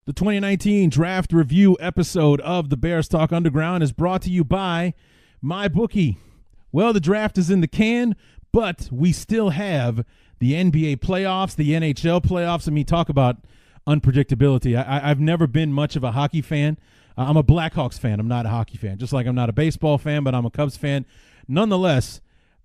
The 2019 Draft Review episode of the Bears Talk Underground is brought to you by MyBookie. Well, the draft is in the can, but we still have the NBA playoffs, the NHL playoffs. I mean, talk about unpredictability. I've never been much of a hockey fan. I'm a Blackhawks fan. I'm not a hockey fan. Just like I'm not a baseball fan, but I'm a Cubs fan. Nonetheless,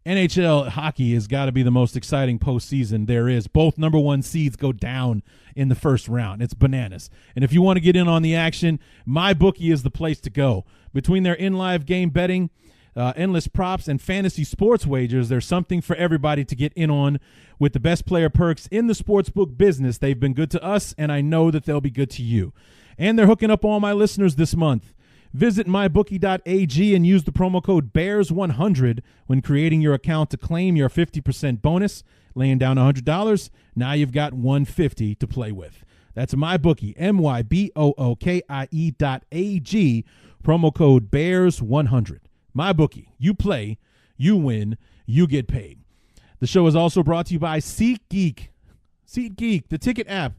NHL hockey has got to be the most exciting postseason there is. Both number one seeds go down in the first round. It's bananas. And if you want to get in on the action, MyBookie is the place to go. Between their in-live game betting, endless props, and fantasy sports wagers, there's something for everybody to get in on. With the best player perks in the sportsbook business, they've been good to us, and I know that they'll be good to you. And they're hooking up all my listeners this month. Visit mybookie.ag and use the promo code BEARS100 when creating your account to claim your 50% bonus. Laying down $100, now you've got $150 to play with. That's MyBookie, MyBookie.ag, promo code BEARS100. MyBookie, you play, you win, you get paid. The show is also brought to you by SeatGeek. SeatGeek, the ticket app.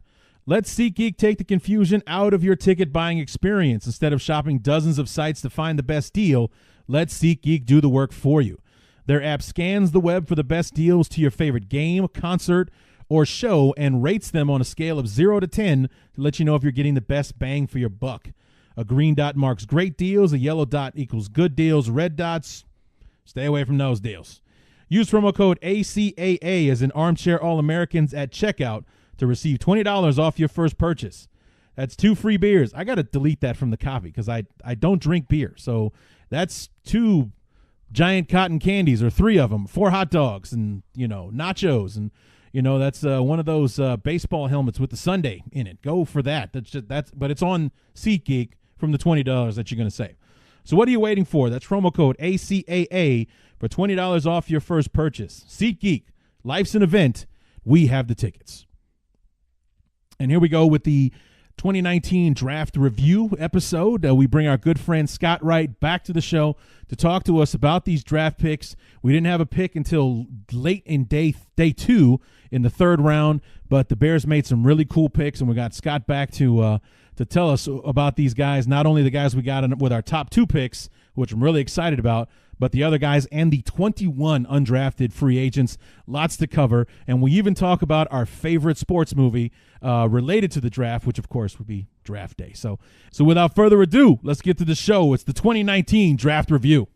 Let SeatGeek take the confusion out of your ticket buying experience. Instead of shopping dozens of sites to find the best deal, let SeatGeek do the work for you. Their app scans the web for the best deals to your favorite game, concert, or show and rates them on a scale of 0 to 10 to let you know if you're getting the best bang for your buck. A green dot marks great deals, a yellow dot equals good deals, red dots, stay away from those deals. Use promo code ACAA as in Armchair All-Americans at checkout to receive $20 off your first purchase. That's 2 free beers. I got to delete that from the copy because I don't drink beer. So that's 2 giant cotton candies, or 3 of them, 4 hot dogs, and, nachos. And, that's one of those baseball helmets with the sundae in it. Go for that. But it's on SeatGeek from the $20 that you're going to save. So what are you waiting for? That's promo code ACAA for $20 off your first purchase. SeatGeek, life's an event. We have the tickets. And here we go with the 2019 Draft Review episode. We bring our good friend Scott Wirght back to the show to talk to us about these draft picks. We didn't have a pick until late in day 2 in the 3rd round, but the Bears made some really cool picks, and we got Scott back to tell us about these guys, not only the guys we got with our top 2 picks, which I'm really excited about, but the other guys and the 21 undrafted free agents. Lots to cover, and we even talk about our favorite sports movie related to the draft, which of course would be Draft Day. So without further ado, let's get to the show. It's the 2019 Draft Review.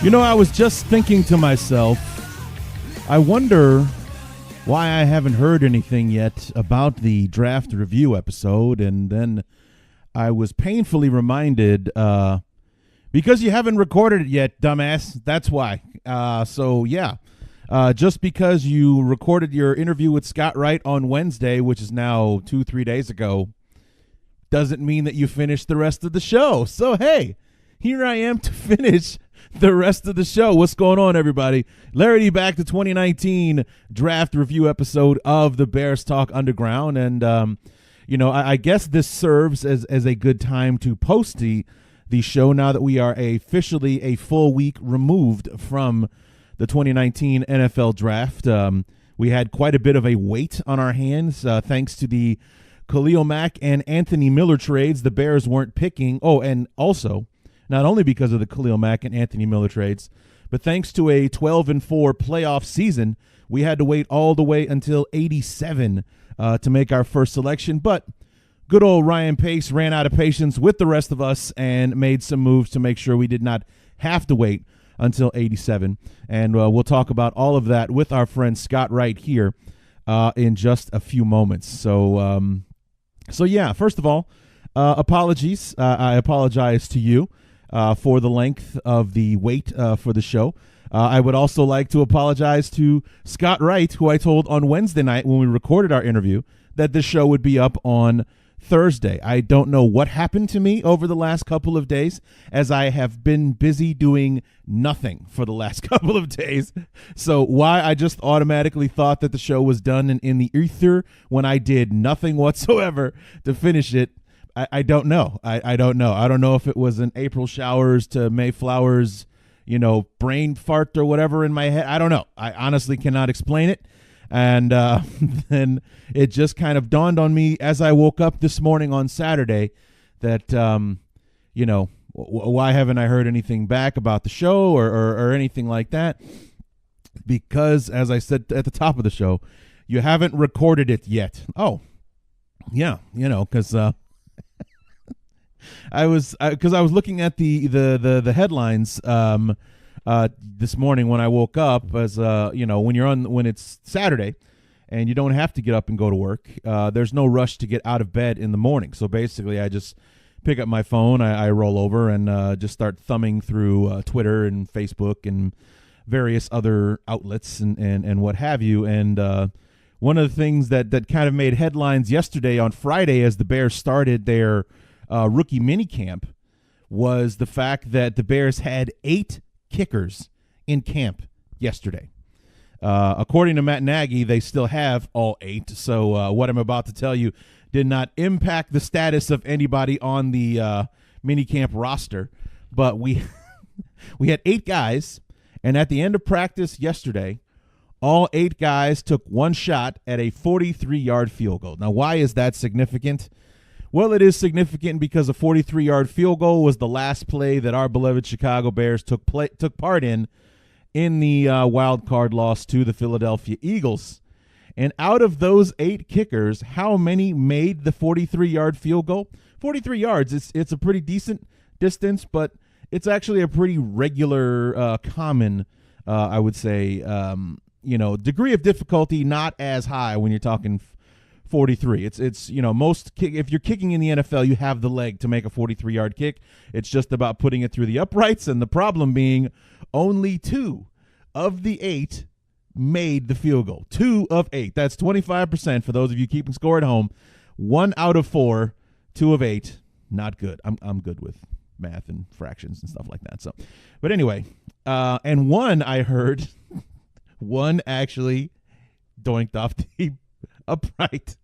I was just thinking to myself, I wonder why I haven't heard anything yet about the Draft Review episode, and then I was painfully reminded, because you haven't recorded it yet, dumbass, that's why. Just because you recorded your interview with Scott Wirght on Wednesday, which is now 2-3 days ago, doesn't mean that you finished the rest of the show. So, hey, here I am to finish the rest of the show. What's going on, everybody? Larry D back to 2019 Draft Review episode of the Bears Talk Underground. And, I guess this serves as a good time to post the show now that we are officially a full week removed from the 2019 NFL Draft. We had quite a bit of a wait on our hands thanks to the Khalil Mack and Anthony Miller trades. The Bears weren't picking. Oh, and also, not only because of the Khalil Mack and Anthony Miller trades, but thanks to a 12-4 playoff season, we had to wait all the way until 87 to make our first selection. But good old Ryan Pace ran out of patience with the rest of us and made some moves to make sure we did not have to wait until 87. And we'll talk about all of that with our friend Scott Wirght here in just a few moments. So first of all, apologies. I apologize to you for the length of the wait for the show. I would also like to apologize to Scott Wirght, who I told on Wednesday night when we recorded our interview that the show would be up on Thursday. I don't know what happened to me over the last couple of days, as I have been busy doing nothing for the last couple of days. So why I just automatically thought that the show was done in the ether when I did nothing whatsoever to finish it, I don't know. I don't know. I don't know if it was an April showers to May flowers, brain fart or whatever in my head. I don't know. I honestly cannot explain it. And then it just kind of dawned on me as I woke up this morning on Saturday that, why haven't I heard anything back about the show or anything like that? Because, as I said at the top of the show, you haven't recorded it yet. Oh, yeah, because I was looking at the headlines this morning when I woke up, as when it's Saturday and you don't have to get up and go to work. There's no rush to get out of bed in the morning. So basically, I just pick up my phone, I roll over and just start thumbing through Twitter and Facebook and various other outlets and what have you. And one of the things that kind of made headlines yesterday on Friday as the Bears started their rookie minicamp was the fact that the Bears had 8 kickers in camp yesterday. According to Matt Nagy, they still have all 8. So what I'm about to tell you did not impact the status of anybody on the minicamp roster. But we had 8 guys, and at the end of practice yesterday, all 8 guys took one shot at a 43-yard field goal. Now, why is that significant? Well, it is significant because a 43-yard field goal was the last play that our beloved Chicago Bears took part in the wild card loss to the Philadelphia Eagles. And out of those 8 kickers, how many made the 43-yard field goal? 43 yards, it's a pretty decent distance, but it's actually a pretty regular, common, I would say, degree of difficulty not as high when you're talking 43. It's most if you're kicking in the NFL, you have the leg to make a 43-yard kick. It's just about putting it through the uprights, and the problem being only 2 of the 8 made the field goal. 2 of 8. That's 25% for those of you keeping score at home. 1 out of 4, 2 of 8. Not good. I'm good with math and fractions and stuff like that. So, but anyway, and one I heard, one actually doinked off the upright.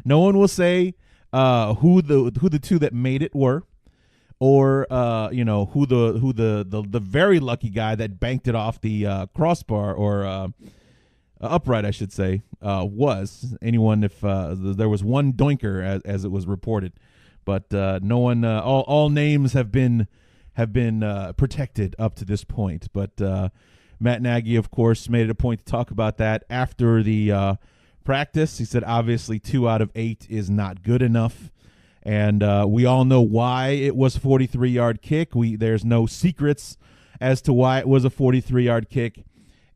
No one will say who the 2 that made it were, or who the very lucky guy that banked it off the crossbar or upright, I should say, was. Anyone, if there was one doinker as it was reported, but no one. All names have been protected up to this point. But Matt Nagy, of course, made it a point to talk about that after the practice. He said obviously 2 out of 8 is not good enough, and we all know why it was a 43-yard kick. There's no secrets as to why it was a 43-yard kick.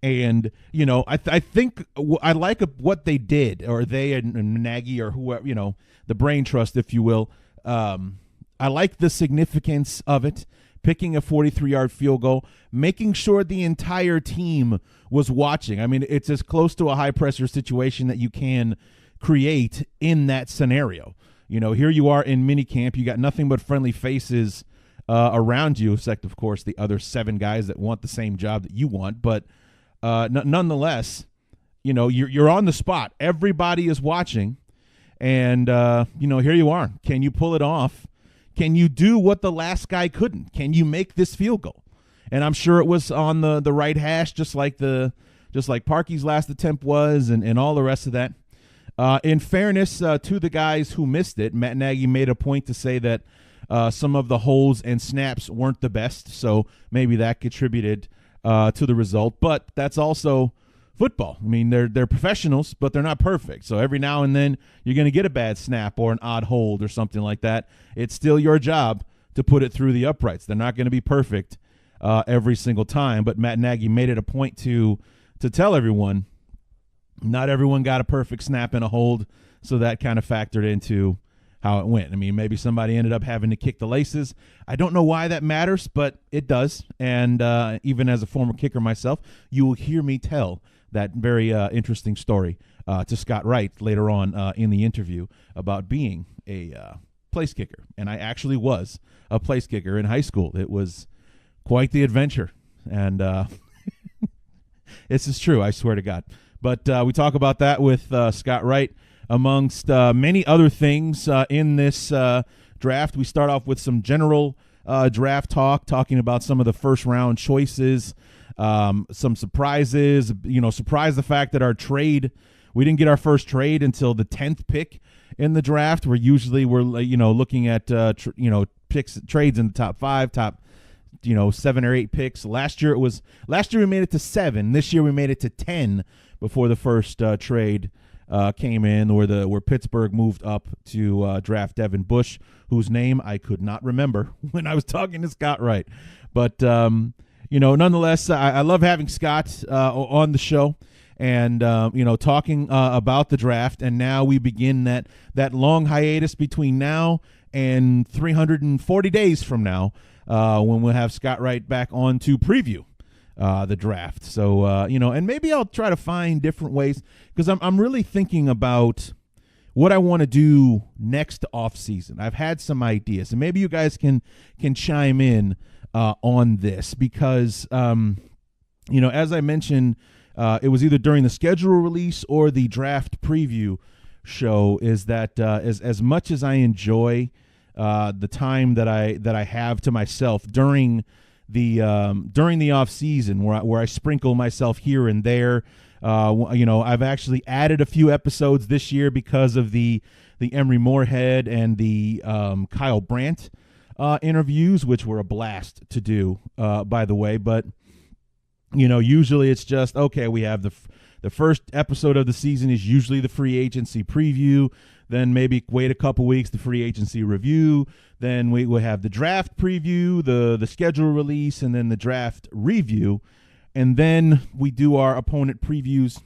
And I think I like what they did, or they and Nagy or whoever, the brain trust, if you will. I like the significance of it. Picking a 43-yard field goal, making sure the entire team was watching. I mean, it's as close to a high-pressure situation that you can create in that scenario. Here you are in minicamp. You got nothing but friendly faces around you, except, of course, the other 7 guys that want the same job that you want. But nonetheless, you're on the spot. Everybody is watching. And, here you are. Can you pull it off? Can you do what the last guy couldn't? Can you make this field goal? And I'm sure it was on the right hash, just like Parkey's last attempt was, and all the rest of that. In fairness to the guys who missed it, Matt Nagy made a point to say that some of the holds and snaps weren't the best, so maybe that contributed to the result. But that's also football. I mean, they're professionals, but they're not perfect. So every now and then you're going to get a bad snap or an odd hold or something like that. It's still your job to put it through the uprights. They're not going to be perfect every single time. But Matt Nagy made it a point to tell everyone not everyone got a perfect snap and a hold, so that kind of factored into how it went. I mean, maybe somebody ended up having to kick the laces. I don't know why that matters, but it does. And even as a former kicker myself, you will hear me tell that very interesting story to Scott Wirght later on in the interview about being a place kicker. And I actually was a place kicker in high school. It was quite the adventure. And this is true, I swear to God. But we talk about that with Scott Wirght, amongst many other things in this draft. We start off with some general draft talking about some of the first round choices, some surprises. Surprise the fact that we didn't get our first trade until the 10th pick in the draft. We're looking at trades in the top 5, top 7 or 8 picks. Last year we made it to 7. This year we made it to 10 before the first trade came in, where Pittsburgh moved up to draft Devin Bush, whose name I could not remember when I was talking to Scott Wirght. But nonetheless, I love having Scott on the show, and talking about the draft. And now we begin that long hiatus between now and 340 days from now, when we'll have Scott Wirght back on to preview the draft. So, and maybe I'll try to find different ways, because I'm really thinking about what I want to do next off season. I've had some ideas, and maybe you guys can chime in on this, because, as I mentioned, it was either during the schedule release or the draft preview show, is that as much as I enjoy the time that I have to myself during the off season, where I sprinkle myself here and there. I've actually added a few episodes this year because of the Emery Moorhead and the Kyle Brandt interviews, which were a blast to do, by the way. But usually it's just, okay, we have the first episode of the season is usually the free agency preview. Then maybe wait a couple weeks, the free agency review. Then we will have the draft preview, the schedule release, and then the draft review. And then we do our opponent previews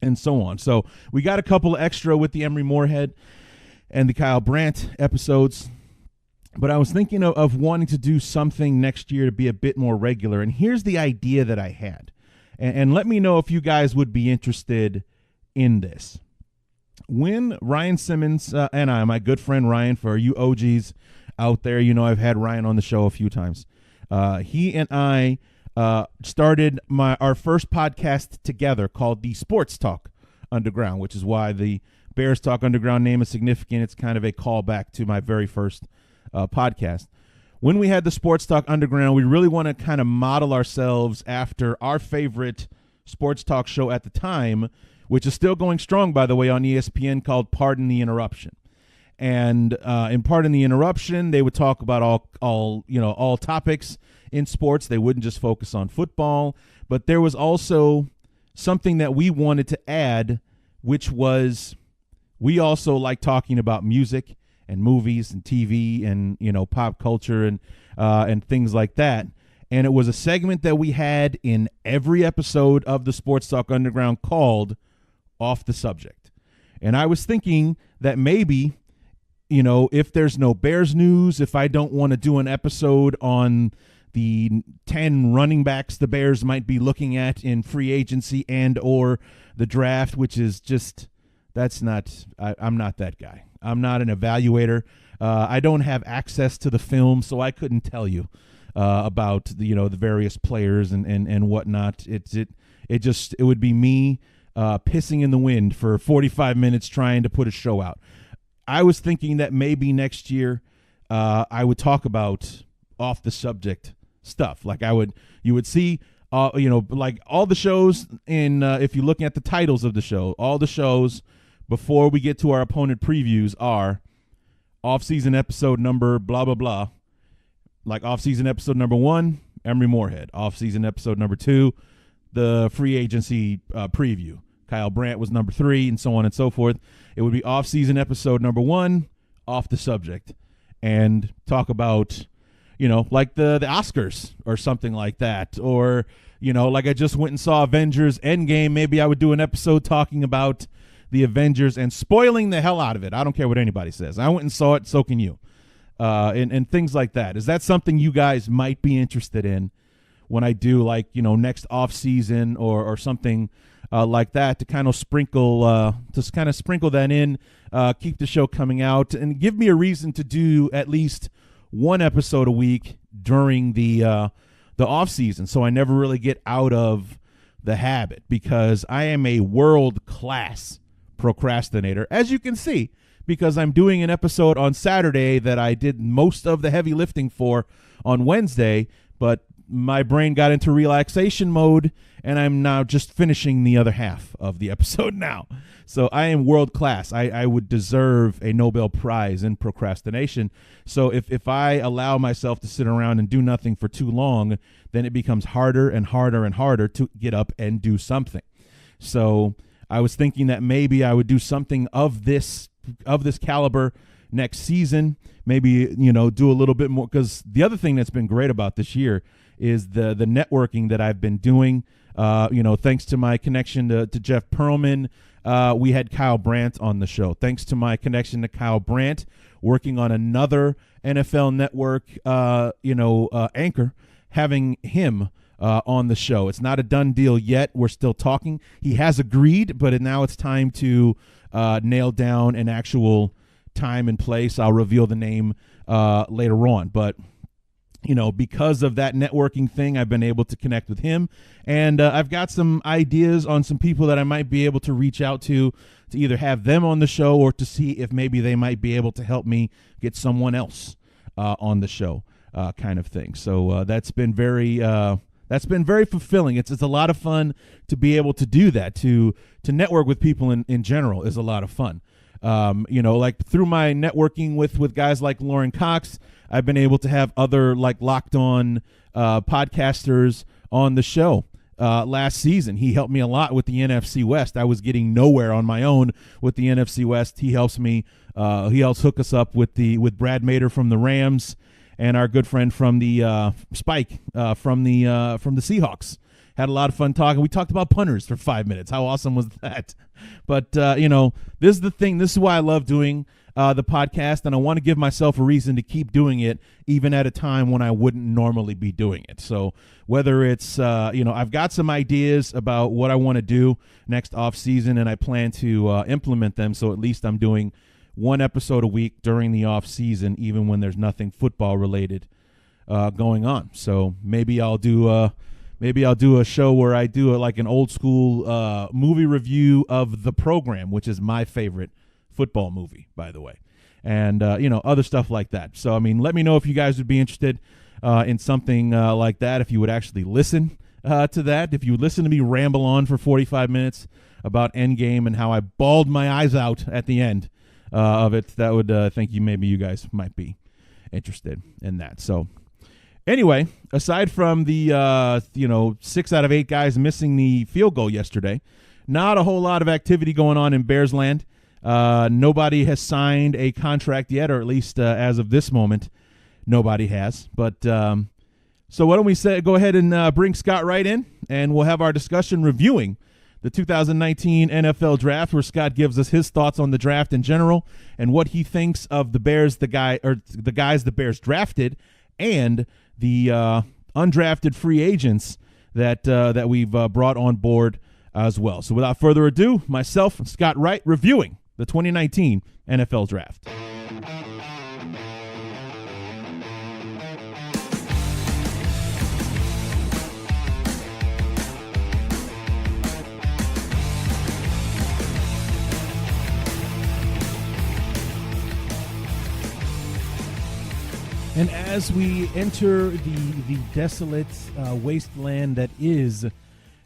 and so on. So we got a couple extra with the Emery Moorhead and the Kyle Brandt episodes. But I was thinking of wanting to do something next year to be a bit more regular. And here's the idea that I had. And let me know if you guys would be interested in this. When Ryan Simmons and my good friend Ryan, for you OGs out there, I've had Ryan on the show a few times. He and I started our first podcast together called the Sports Talk Underground, which is why the Bears Talk Underground name is significant. It's kind of a callback to my very first podcast. When we had the Sports Talk Underground, we really want to kind of model ourselves after our favorite sports talk show at the time, which is still going strong, by the way, on ESPN, called Pardon the Interruption. And in Pardon the Interruption, they would talk about all topics in sports. They wouldn't just focus on football. But there was also something that we wanted to add, which was we also like talking about music and movies and TV and pop culture and things like that. And it was a segment that we had in every episode of the Sports Talk Underground called Off the Subject. And I was thinking that maybe, if there's no Bears news, if I don't want to do an episode on the 10 running backs the Bears might be looking at in free agency and or the draft, which is just, I'm not that guy. I'm not an evaluator. I don't have access to the film, so I couldn't tell you about the various players and whatnot. It would be me pissing in the wind for 45 minutes trying to put a show out. I was thinking that maybe next year I would talk about off the subject stuff. Like you would see, like all the shows if you're looking at the titles of the show, all the shows before we get to our opponent previews are off-season episode number blah, blah, blah. Like off-season episode number 1, Emery Moorhead. Off-season episode number 2, the free agency preview. Kyle Brandt was number 3, and so on and so forth. It would be off-season episode number 1, off the subject, and talk about, like the Oscars or something like that. Or, like I just went and saw Avengers Endgame. Maybe I would do an episode talking about the Avengers and spoiling the hell out of it. I don't care what anybody says. I went and saw it, so can you. And things like that. Is that something you guys might be interested in when I do next off season or something like that to kind of sprinkle that in, keep the show coming out and give me a reason to do at least one episode a week during the off season, so I never really get out of the habit, because I am a world class procrastinator, as you can see, because I'm doing an episode on Saturday that I did most of the heavy lifting for on Wednesday, but my brain got into relaxation mode, and I'm now just finishing the other half of the episode now. So I am world class. I would deserve a Nobel Prize in procrastination. So if I allow myself to sit around and do nothing for too long, then it becomes harder and harder and harder to get up and do something. So I was thinking that maybe I would do something of this caliber next season. Maybe, do a little bit more, because the other thing that's been great about this year is the networking that I've been doing. Thanks to my connection to Jeff Pearlman, we had Kyle Brandt on the show. Thanks to my connection to Kyle Brandt, working on another NFL Network, anchor, having him on the show. It's not a done deal yet. We're still talking. He has agreed, but now it's time to nail down an actual time and place. I'll reveal the name later on, but because of that networking thing, I've been able to connect with him, and I've got some ideas on some people that I might be able to reach out to either have them on the show or to see if maybe they might be able to help me get someone else on the show, kind of thing. So that's been very fulfilling. It's a lot of fun to be able to do that, to network with people in general is a lot of fun. Like through my networking with guys like Lauren Cox, I've been able to have other like Locked On podcasters on the show. Last season, he helped me a lot with the NFC West. I was getting nowhere on my own with the NFC West. He helps me. He helps hook us up with Brad Mader from the Rams and our good friend from the Spike from the Seahawks. Had a lot of fun talking. We talked about punters for 5 minutes. How awesome was that? But, this is the thing. This is why I love doing the podcast, and I want to give myself a reason to keep doing it even at a time when I wouldn't normally be doing it. So whether it's, I've got some ideas about what I want to do next off season, and I plan to implement them. So at least I'm doing one episode a week during the off season, even when there's nothing football related going on. So maybe I'll do a show where I do like an old school movie review of The Program, which is my favorite football movie, by the way, and other stuff like that. So let me know if you guys would be interested in something like that. If you would actually listen to that, if you would listen to me ramble on for 45 minutes about Endgame and how I bawled my eyes out at the end of it, that would maybe you guys might be interested in that. So anyway, aside from the 6 out of 8 guys missing the field goal yesterday, not a whole lot of activity going on in Bears land. Nobody has signed a contract yet, or at least as of this moment, nobody has. But so why don't we go ahead and bring Scott Wirght in, and we'll have our discussion reviewing the 2019 NFL Draft, where Scott gives us his thoughts on the draft in general and what he thinks of the guys the Bears drafted, and the undrafted free agents that we've brought on board as well. So without further ado, myself, Scott Wirght, reviewing the 2019 NFL Draft. And as we enter the desolate wasteland that is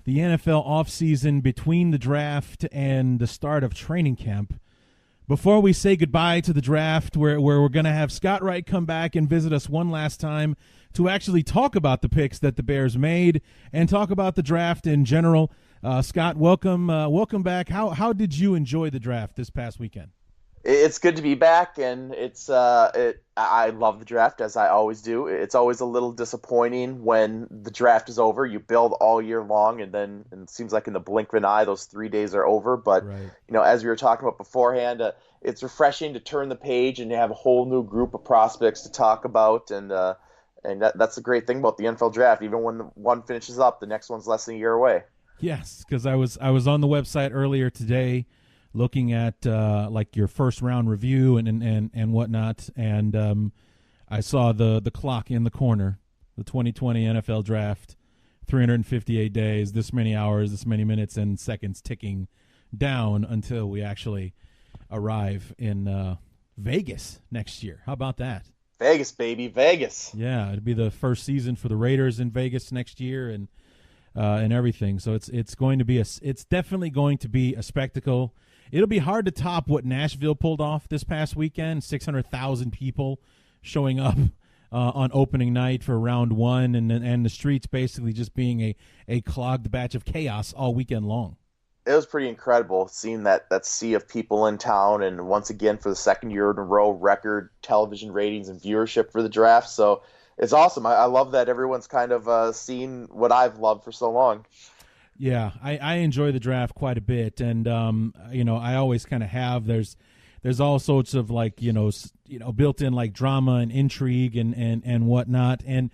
the NFL offseason between the draft and the start of training camp, before we say goodbye to the draft, where we're going to have Scott Wirght come back and visit us one last time to actually talk about the picks that the Bears made and talk about the draft in general. Scott, welcome back. How did you enjoy the draft this past weekend? It's good to be back, and I love the draft, as I always do. It's always a little disappointing when the draft is over. You build all year long, and then it seems like in the blink of an eye, those 3 days are over. But, right. As we were talking about beforehand, it's refreshing to turn the page and have a whole new group of prospects to talk about. And that's the great thing about the NFL draft. Even when one finishes up, the next one's less than a year away. Yes, because I was on the website earlier today, looking at like your first round review and whatnot, and I saw the clock in the corner, the 2020 NFL Draft, 358 days, this many hours, this many minutes and seconds ticking down until we actually arrive in Vegas next year. How about that? Vegas, baby, Vegas. Yeah, it'd be the first season for the Raiders in Vegas next year, and everything. So it's going to be it's definitely going to be a spectacle. It'll be hard to top what Nashville pulled off this past weekend. 600,000 people showing up on opening night for round one, and the streets basically just being a clogged batch of chaos all weekend long. It was pretty incredible seeing that sea of people in town, and once again for the second year in a row, record television ratings and viewership for the draft. So it's awesome. I love that everyone's kind of seen what I've loved for so long. Yeah, I enjoy the draft quite a bit, and I always kind of have. There's all sorts of like built in like drama and intrigue and whatnot, and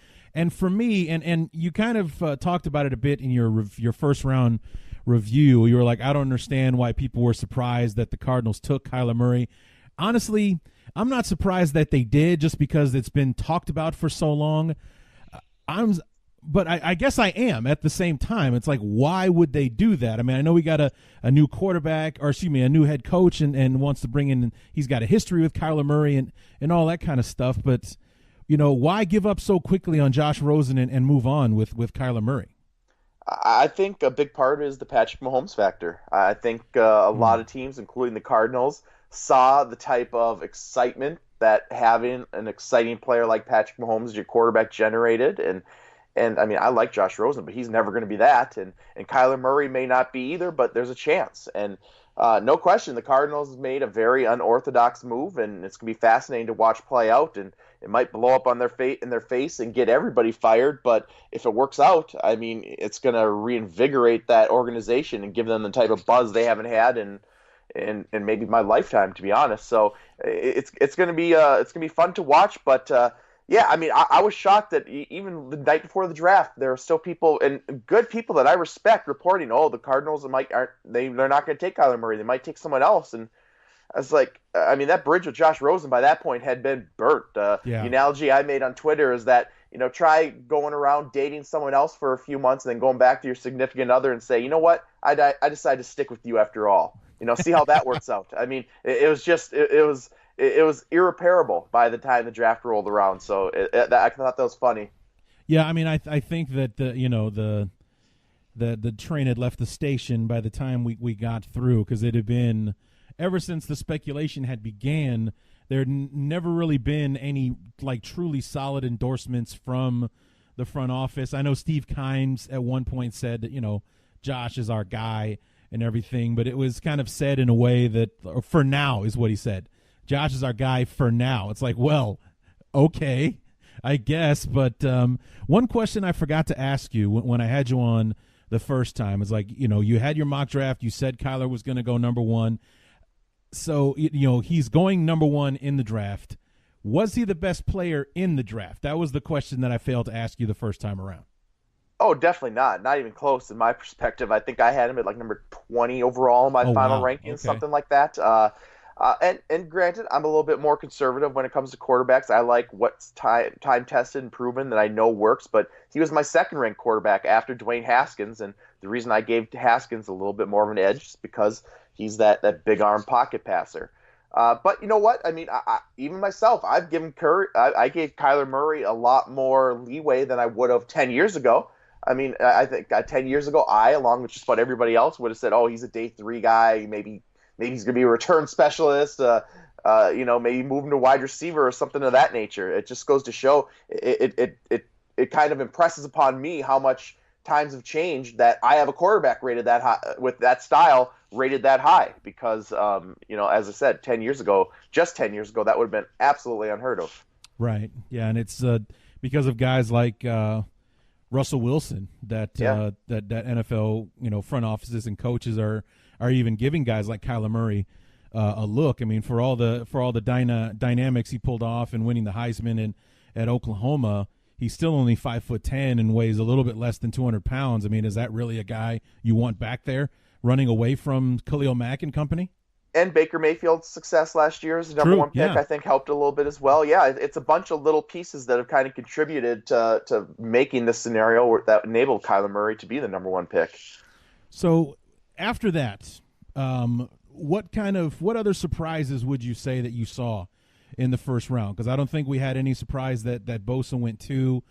for me, and you kind of talked about it a bit in your first round review. You were like, I don't understand why people were surprised that the Cardinals took Kyler Murray. Honestly, I'm not surprised that they did, just because it's been talked about for so long. But I guess I am at the same time. It's like, why would they do that? I mean, I know we got a new quarterback, or excuse me, a new head coach, and wants to bring in, he's got a history with Kyler Murray and all that kind of stuff. But, why give up so quickly on Josh Rosen and move on with Kyler Murray? I think a big part is the Patrick Mahomes factor. I think a lot of teams, including the Cardinals, saw the type of excitement that having an exciting player like Patrick Mahomes as your quarterback generated. And I mean, I like Josh Rosen, but he's never going to be that. And Kyler Murray may not be either, but there's a chance. And no question, the Cardinals made a very unorthodox move, and it's going to be fascinating to watch play out. And it might blow up on their face and get everybody fired. But if it works out, I mean, it's going to reinvigorate that organization and give them the type of buzz they haven't had in maybe my lifetime, to be honest. So it's going to be fun to watch. But yeah, I mean, I was shocked that even the night before the draft, there are still people, and good people that I respect, reporting, oh, the Cardinals they're not going to take Kyler Murray. They might take someone else. And I was like, I mean, that bridge with Josh Rosen by that point had been burnt. The analogy I made on Twitter is that, try going around dating someone else for a few months and then going back to your significant other and say, you know what, I decided to stick with you after all. See how that works out. I mean, it was irreparable by the time the draft rolled around. So I thought that was funny. Yeah, I mean, I think that the train had left the station by the time we got through, because it had been, ever since the speculation had began, there had never really been any like truly solid endorsements from the front office. I know Steve Kimes at one point said that, Josh is our guy and everything, but it was kind of said in a way that, for now, is what he said. Josh is our guy for now. It's like, well, okay, I guess. But one question I forgot to ask you when I had you on the first time is like, you had your mock draft. You said Kyler was going to go number one. So, he's going number one in the draft. Was he the best player in the draft? That was the question that I failed to ask you the first time around. Oh, definitely not. Not even close in my perspective. I think I had him at like number 20 overall in my final rankings, okay. Something like that. And granted, I'm a little bit more conservative when it comes to quarterbacks. I like what's time tested and proven that I know works. But he was my second ranked quarterback after Dwayne Haskins, and the reason I gave Haskins a little bit more of an edge is because he's that big arm pocket passer. But you know what? I mean, even myself, I gave Kyler Murray a lot more leeway than I would have 10 years ago. I mean, I think 10 years ago, along with just about everybody else, would have said, oh, he's a day 3 guy, maybe he's going to be a return specialist, maybe move him to wide receiver or something of that nature. It just goes to show it kind of impresses upon me how much times have changed that I have a quarterback rated that high, with that style rated that high, because, as I said, 10 years ago, that would have been absolutely unheard of. Right. Yeah. And it's because of guys like Russell Wilson that NFL, front offices and coaches are even giving guys like Kyler Murray a look. I mean, for all the dynamics he pulled off and winning the Heisman at Oklahoma, he's still only 5'10" and weighs a little bit less than 200 pounds. I mean, is that really a guy you want back there running away from Khalil Mack and company? And Baker Mayfield's success last year as the number one pick, I think, helped a little bit as well. Yeah, it's a bunch of little pieces that have kind of contributed to making this scenario that enabled Kyler Murray to be the number one pick. So after that, what other surprises would you say that you saw in the first round? Because I don't think we had any surprise that Bosa went 2.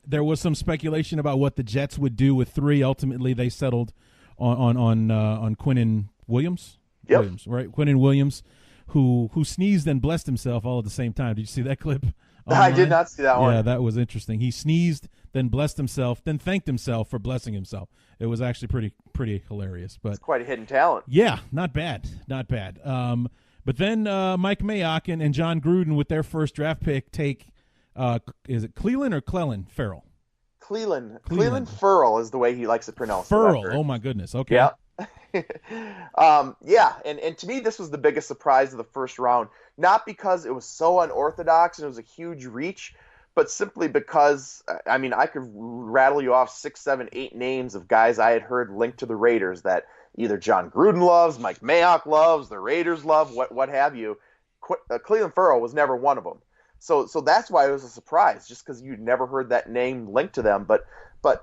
There was some speculation about what the Jets would do with 3. Ultimately, they settled on Quinnen Williams. Yep. Williams, right? Quinnen Williams, who sneezed and blessed himself all at the same time. Did you see that clip? Online? I did not see that one. Yeah, that was interesting. He sneezed, then blessed himself, then thanked himself for blessing himself. It was actually pretty hilarious. But it's quite a hidden talent. Yeah, not bad. But then Mike Mayock and John Gruden with their first draft pick take is it Cleland or Clellan Farrell? Cleland Farrell is the way he likes it pronounced. Farrell. Oh my goodness. Okay. Yeah. And to me, this was the biggest surprise of the first round. Not because it was so unorthodox and it was a huge reach, but simply because, I mean, I could rattle you off 6, 7, 8 names of guys I had heard linked to the Raiders that either John Gruden loves, Mike Mayock loves, the Raiders love, what have you. Cleland Farrell was never one of them. So that's why it was a surprise, just because you'd never heard that name linked to them. But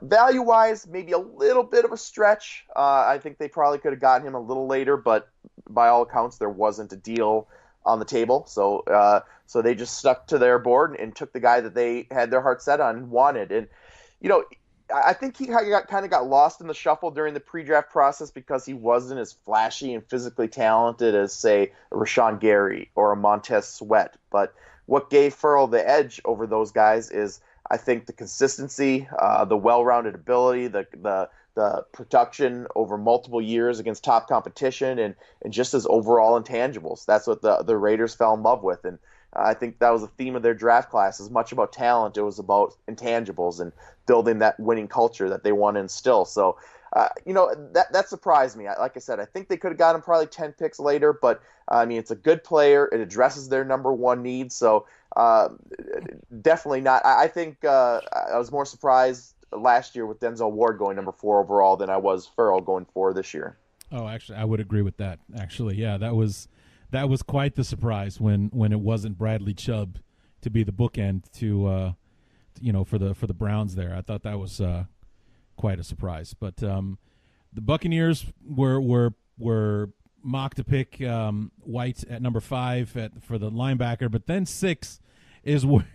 value-wise, maybe a little bit of a stretch. I think they probably could have gotten him a little later, but by all accounts, there wasn't a deal on the table. So they just stuck to their board and took the guy that they had their heart set on and wanted. And, you know, I think he kind of got lost in the shuffle during the pre-draft process because he wasn't as flashy and physically talented as, say, a Rashawn Gary or a Montez Sweat. But what gave Farrell the edge over those guys is, I think, the consistency, the well-rounded ability, the production over multiple years against top competition, and just his overall intangibles. That's what the Raiders fell in love with. And I think that was the theme of their draft class. As much about talent, it was about intangibles and building that winning culture that they want to instill. So, that surprised me. Like I said, I think they could have gotten him probably 10 picks later, but I mean, it's a good player. It addresses their number one need. So definitely not. I think I was more surprised last year with Denzel Ward going number 4 overall than I was Farrell going 4 this year. Oh, actually, I would agree with that. Actually, yeah, that was quite the surprise when it wasn't Bradley Chubb to be the bookend to for the Browns there. I thought that was quite a surprise. But the Buccaneers were mocked to pick White at number 5 for the linebacker, but then 6 is where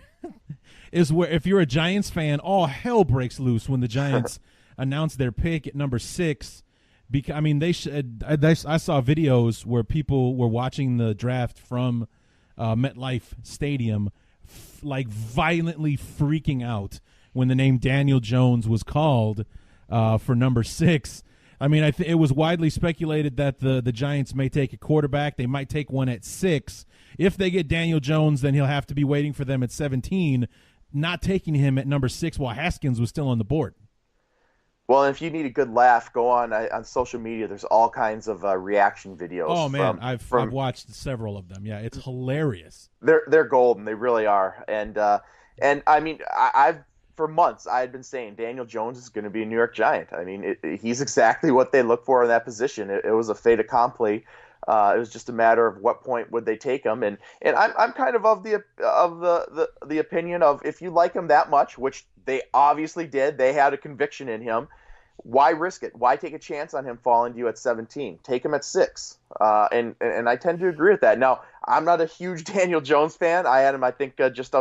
if you're a Giants fan, all hell breaks loose when the Giants announced their pick at number 6. Because I mean, I saw videos where people were watching the draft from MetLife Stadium, like violently freaking out when the name Daniel Jones was called for number 6. I mean, it was widely speculated that the Giants may take a quarterback. They might take one at 6. If they get Daniel Jones, then he'll have to be waiting for them at 17, not taking him at number 6 while Haskins was still on the board. Well, if you need a good laugh, go on social media. There's all kinds of reaction videos. Oh man, I've watched several of them. Yeah, it's hilarious. They're golden. They really are. And I mean, I've for months I had been saying Daniel Jones is going to be a New York Giant. I mean, he's exactly what they look for in that position. It was a fait accompli. It was just a matter of what point would they take him. And I'm kind of the opinion of, if you like him that much, which they obviously did, they had a conviction in him. Why risk it? Why take a chance on him falling to you at 17? Take him at 6. And I tend to agree with that. Now, I'm not a huge Daniel Jones fan. I had him, I think, just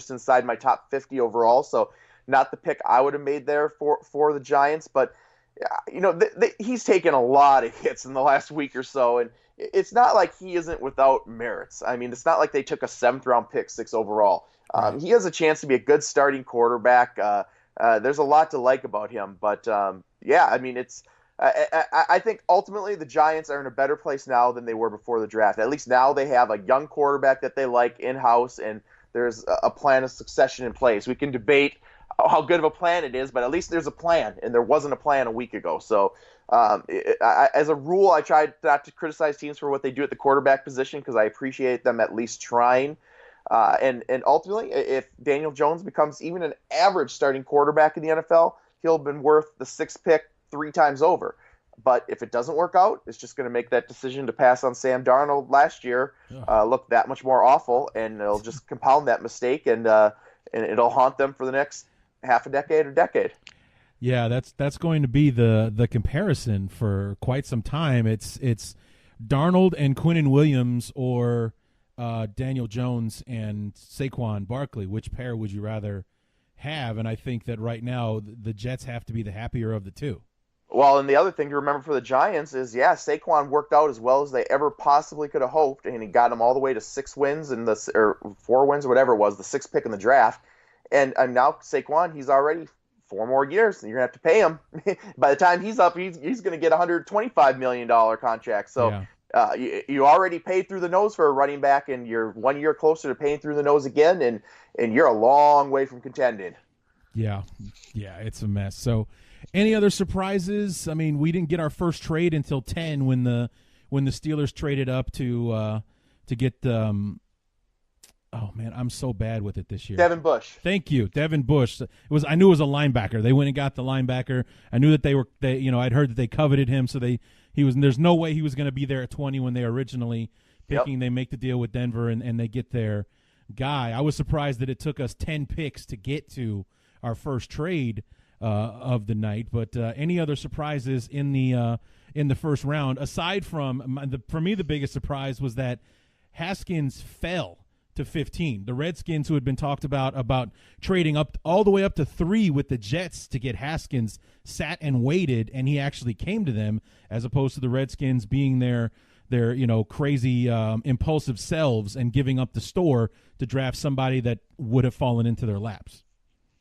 inside my top 50 overall. So not the pick I would have made there for the Giants. But he's taken a lot of hits in the last week or so, and it's not like he isn't without merits. I mean, it's not like they took a 7th round pick, 6 overall. He has a chance to be a good starting quarterback. There's a lot to like about him, but I mean, I think ultimately the Giants are in a better place now than they were before the draft. At least now they have a young quarterback that they like in-house, and there's a plan of succession in place. We can debate how good of a plan it is, but at least there's a plan, and there wasn't a plan a week ago. So as a rule, I try not to criticize teams for what they do at the quarterback position, because I appreciate them at least trying. And ultimately, if Daniel Jones becomes even an average starting quarterback in the NFL, he'll have been worth the 6th pick 3 times over. But if it doesn't work out, it's just going to make that decision to pass on Sam Darnold last year look that much more awful, and it'll just compound that mistake, and it'll haunt them for the next half a decade or decade. Yeah, that's going to be the comparison for quite some time. It's Darnold and Quinnen Williams, or Daniel Jones and Saquon Barkley. Which pair would you rather have? And I think that right now the Jets have to be the happier of the two. Well, and the other thing to remember for the Giants is, yeah, Saquon worked out as well as they ever possibly could have hoped, and he got them all the way to 6 wins or 4 wins, or whatever it was, the sixth pick in the draft. And now Saquon, he's already 4 more years, and you're gonna have to pay him. By the time he's up, he's gonna get a $125 million contract. So Yeah. you already paid through the nose for a running back, and you're 1 year closer to paying through the nose again, and you're a long way from contending. Yeah, it's a mess. So, any other surprises? I mean, we didn't get our first trade until 10 when the Steelers traded up to get. Oh man, I'm so bad with it this year. Devin Bush. Thank you, Devin Bush. I knew it was a linebacker. They went and got the linebacker. I knew that I'd heard that they coveted him, so there's no way he was going to be there at 20 when they originally picking. Yep. They make the deal with Denver and they get their guy. I was surprised that it took us 10 picks to get to our first trade of the night. But any other surprises in the first round, aside from for me the biggest surprise was that Haskins fell to 15. The Redskins, who had been talked about trading up all the way up to 3 with the Jets to get Haskins, sat and waited, and he actually came to them, as opposed to the Redskins being their crazy impulsive selves and giving up the store to draft somebody that would have fallen into their laps.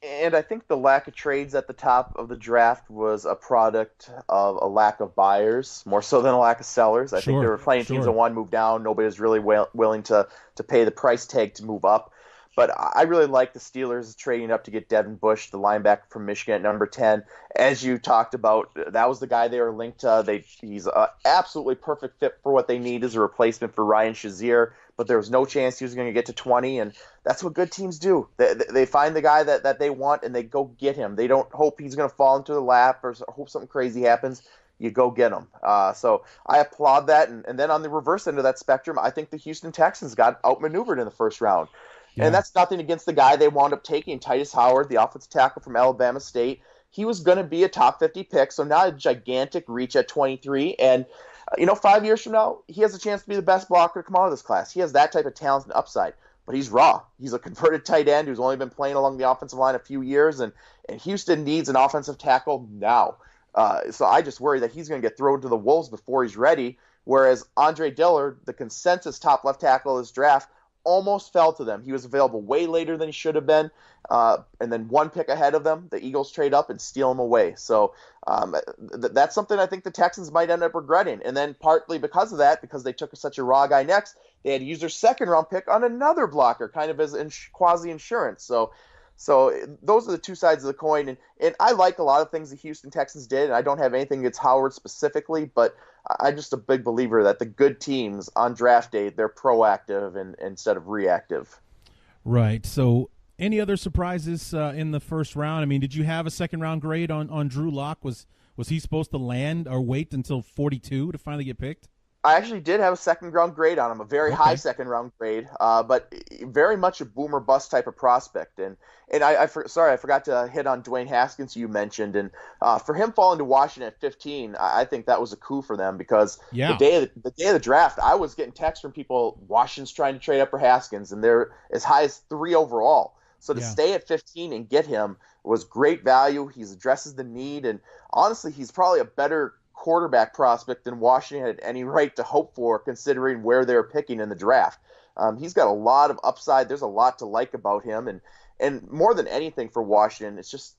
And I think the lack of trades at the top of the draft was a product of a lack of buyers, more so than a lack of sellers. I think there were plenty of teams that wanted to move down. Nobody was really willing to pay the price tag to move up. But I really like the Steelers trading up to get Devin Bush, the linebacker from Michigan, at number 10. As you talked about, that was the guy they were linked to. He's an absolutely perfect fit for what they need as a replacement for Ryan Shazier. But there was no chance he was going to get to 20, and that's what good teams do. They find the guy that they want, and they go get him. They don't hope he's going to fall into their lap or hope something crazy happens. You go get him. So I applaud that. And then on the reverse end of that spectrum, I think the Houston Texans got outmaneuvered in the first round. Yeah. And that's nothing against the guy they wound up taking, Titus Howard, the offensive tackle from Alabama State. He was going to be a top 50 pick, so not a gigantic reach at 23. And 5 years from now, he has a chance to be the best blocker to come out of this class. He has that type of talent and upside, but he's raw. He's a converted tight end who's only been playing along the offensive line a few years, and Houston needs an offensive tackle now. So I just worry that he's going to get thrown to the wolves before he's ready, whereas Andre Dillard, the consensus top left tackle of this draft, almost fell to them. He was available way later than he should have been, and then one pick ahead of them, the Eagles trade up and steal him away. So that's something I think the Texans might end up regretting. And then partly because of that, because they took such a raw guy next, they had to use their second-round pick on another blocker, kind of as quasi-insurance. So those are the two sides of the coin. And I like a lot of things the Houston Texans did, and I don't have anything against Howard specifically, but I'm just a big believer that the good teams on draft day, they're proactive and instead of reactive. Right. So any other surprises in the first round? I mean, did you have a second-round grade on Drew Lock? Was he supposed to land or wait until 42 to finally get picked? I actually did have a second-round grade on him, a very high second-round grade, but very much a boomer bust type of prospect. And I forgot to hit on Dwayne Haskins, you mentioned, and for him falling to Washington at 15, I think that was a coup for them because the day of the draft, I was getting texts from people, Washington's trying to trade up for Haskins, and they're as high as 3 overall. So to stay at 15 and get him was great value. He addresses the need, and honestly, he's probably a better quarterback prospect than Washington had any right to hope for, considering where they're picking in the draft. He's got a lot of upside. There's a lot to like about him, and more than anything for Washington, it's just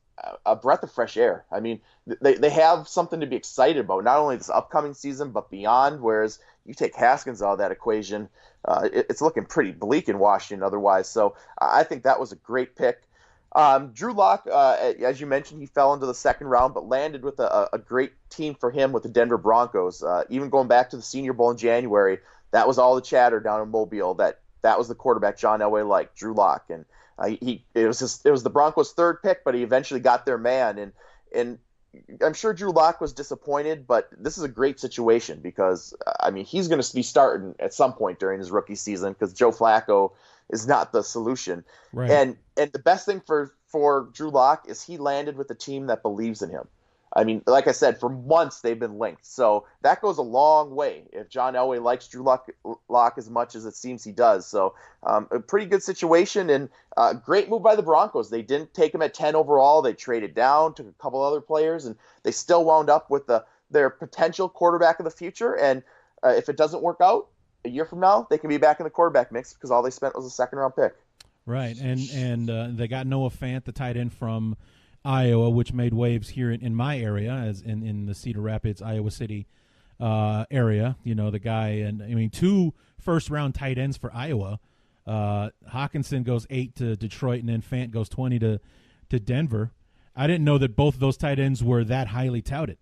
a breath of fresh air. I mean, they have something to be excited about, not only this upcoming season, but beyond, whereas you take Haskins out of that equation, it's looking pretty bleak in Washington otherwise. So I think that was a great pick. Drew Lock, as you mentioned, he fell into the second round, but landed with a great team for him with the Denver Broncos. Even going back to the Senior Bowl in January, that was all the chatter down in Mobile that was the quarterback John Elway liked, Drew Lock, and it was the Broncos' third pick, but he eventually got their man, and I'm sure Drew Lock was disappointed, but this is a great situation because I mean he's going to be starting at some point during his rookie season because Joe Flacco is not the solution. Right. And the best thing for for Drew Lock is he landed with a team that believes in him. I mean, like I said, for months they've been linked. So that goes a long way if John Elway likes Drew Lock as much as it seems he does. So a pretty good situation, and great move by the Broncos. They didn't take him at 10 overall. They traded down, took a couple other players, and they still wound up with their potential quarterback of the future. And if it doesn't work out, a year from now, they can be back in the quarterback mix because all they spent was a second-round pick. Right, and they got Noah Fant, the tight end from Iowa, which made waves here in my area, as in the Cedar Rapids, Iowa City area. You know, the guy, and I mean, 2 first-round tight ends for Iowa. Hawkinson goes 8 to Detroit, and then Fant goes 20 to Denver. I didn't know that both of those tight ends were that highly touted.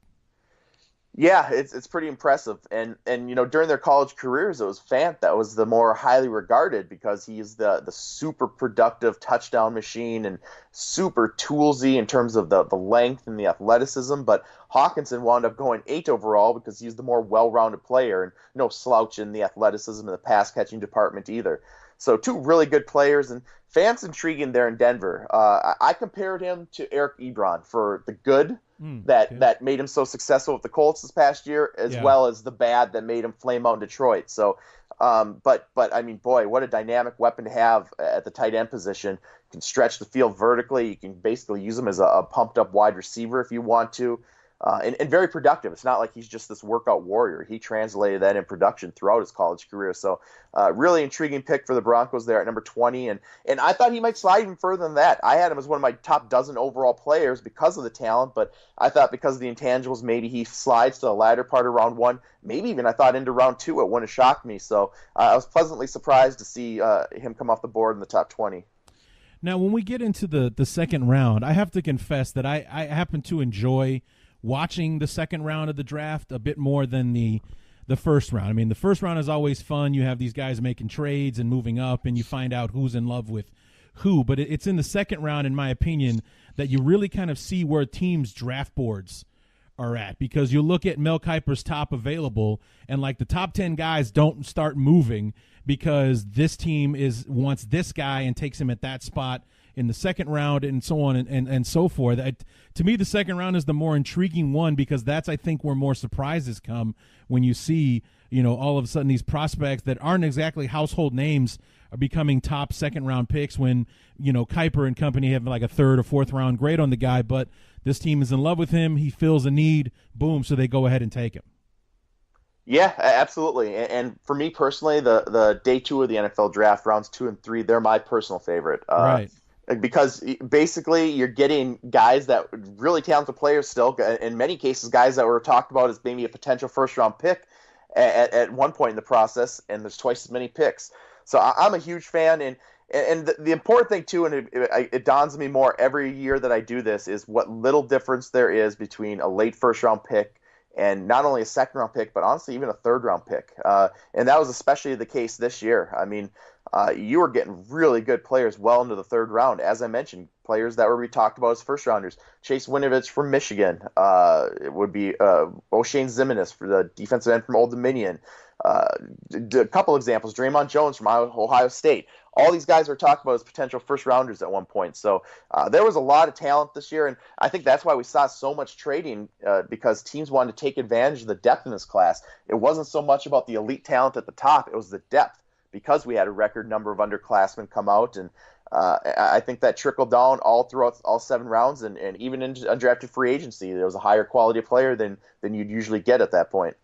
Yeah, it's pretty impressive. And you know, during their college careers, it was Fant that was the more highly regarded because he's the super productive touchdown machine and super toolsy in terms of the length and the athleticism. But Hawkinson wound up going 8 overall because he's the more well-rounded player and no slouch in the athleticism and the pass-catching department either. So 2 really good players, and Fant's intriguing there in Denver. I compared him to Eric Ebron for the good that made him so successful with the Colts this past year, as well as the bad that made him flame out in Detroit. So, but I mean, boy, what a dynamic weapon to have at the tight end position. You can stretch the field vertically. You can basically use him as a pumped up wide receiver if you want to. And very productive. It's not like he's just this workout warrior. He translated that in production throughout his college career. So really intriguing pick for the Broncos there at number 20. And I thought he might slide even further than that. I had him as one of my top dozen overall players because of the talent, but I thought because of the intangibles, maybe he slides to the latter part of round 1. Maybe even I thought into round 2. It wouldn't have shocked me. So I was pleasantly surprised to see him come off the board in the top 20. Now, when we get into the second round, I have to confess that I happen to enjoy watching the second round of the draft a bit more than the first round. I mean, the first round is always fun. You have these guys making trades and moving up, and you find out who's in love with who. But it's in the second round, in my opinion, that you really kind of see where teams' draft boards are at, because you look at Mel Kiper's top available, and like the top 10 guys don't start moving because this team wants this guy and takes him at that spot in the second round, and so on and so forth. To me, the second round is the more intriguing one, because that's, I think, where more surprises come when you see, you know, all of a sudden these prospects that aren't exactly household names are becoming top second-round picks when, you know, Kiper and company have like a third or fourth round grade on the guy, but this team is in love with him. He fills a need. Boom, so they go ahead and take him. Yeah, absolutely. And for me personally, the day 2 of the NFL draft, rounds 2 and 3, they're my personal favorite. Right. Because basically you're getting guys that really talented players still, in many cases guys that were talked about as maybe a potential first-round pick at one point in the process, and there's twice as many picks. So I'm a huge fan, and the important thing too, and it dawns on me more every year that I do this, is what little difference there is between a late first-round pick and not only a second-round pick, but honestly even a third-round pick. And that was especially the case this year. I mean, you were getting really good players well into the third round. As I mentioned, players that we talked about as first-rounders. Chase Winovich from Michigan. It would be O'Shane Ziminis for the defensive end from Old Dominion. A couple examples, Draymond Jones from Ohio State. All these guys are talked about as potential first-rounders at one point. So there was a lot of talent this year, and I think that's why we saw so much trading, because teams wanted to take advantage of the depth in this class. It wasn't so much about the elite talent at the top. It was the depth, because we had a record number of underclassmen come out, and I think that trickled down all throughout all 7 rounds, and even in undrafted free agency, there was a higher quality player than you'd usually get at that point.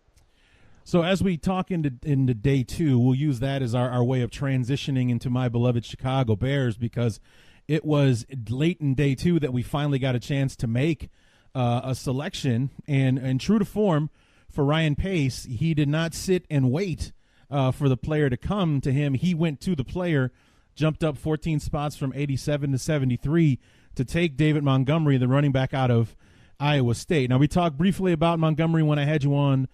So as we talk into day 2, we'll use that as our way of transitioning into my beloved Chicago Bears, because it was late in day 2 that we finally got a chance to make a selection, and true to form for Ryan Pace, he did not sit and wait for the player to come to him. He went to the player, jumped up 14 spots from 87 to 73 to take David Montgomery, the running back out of Iowa State. Now, we talked briefly about Montgomery when I had you on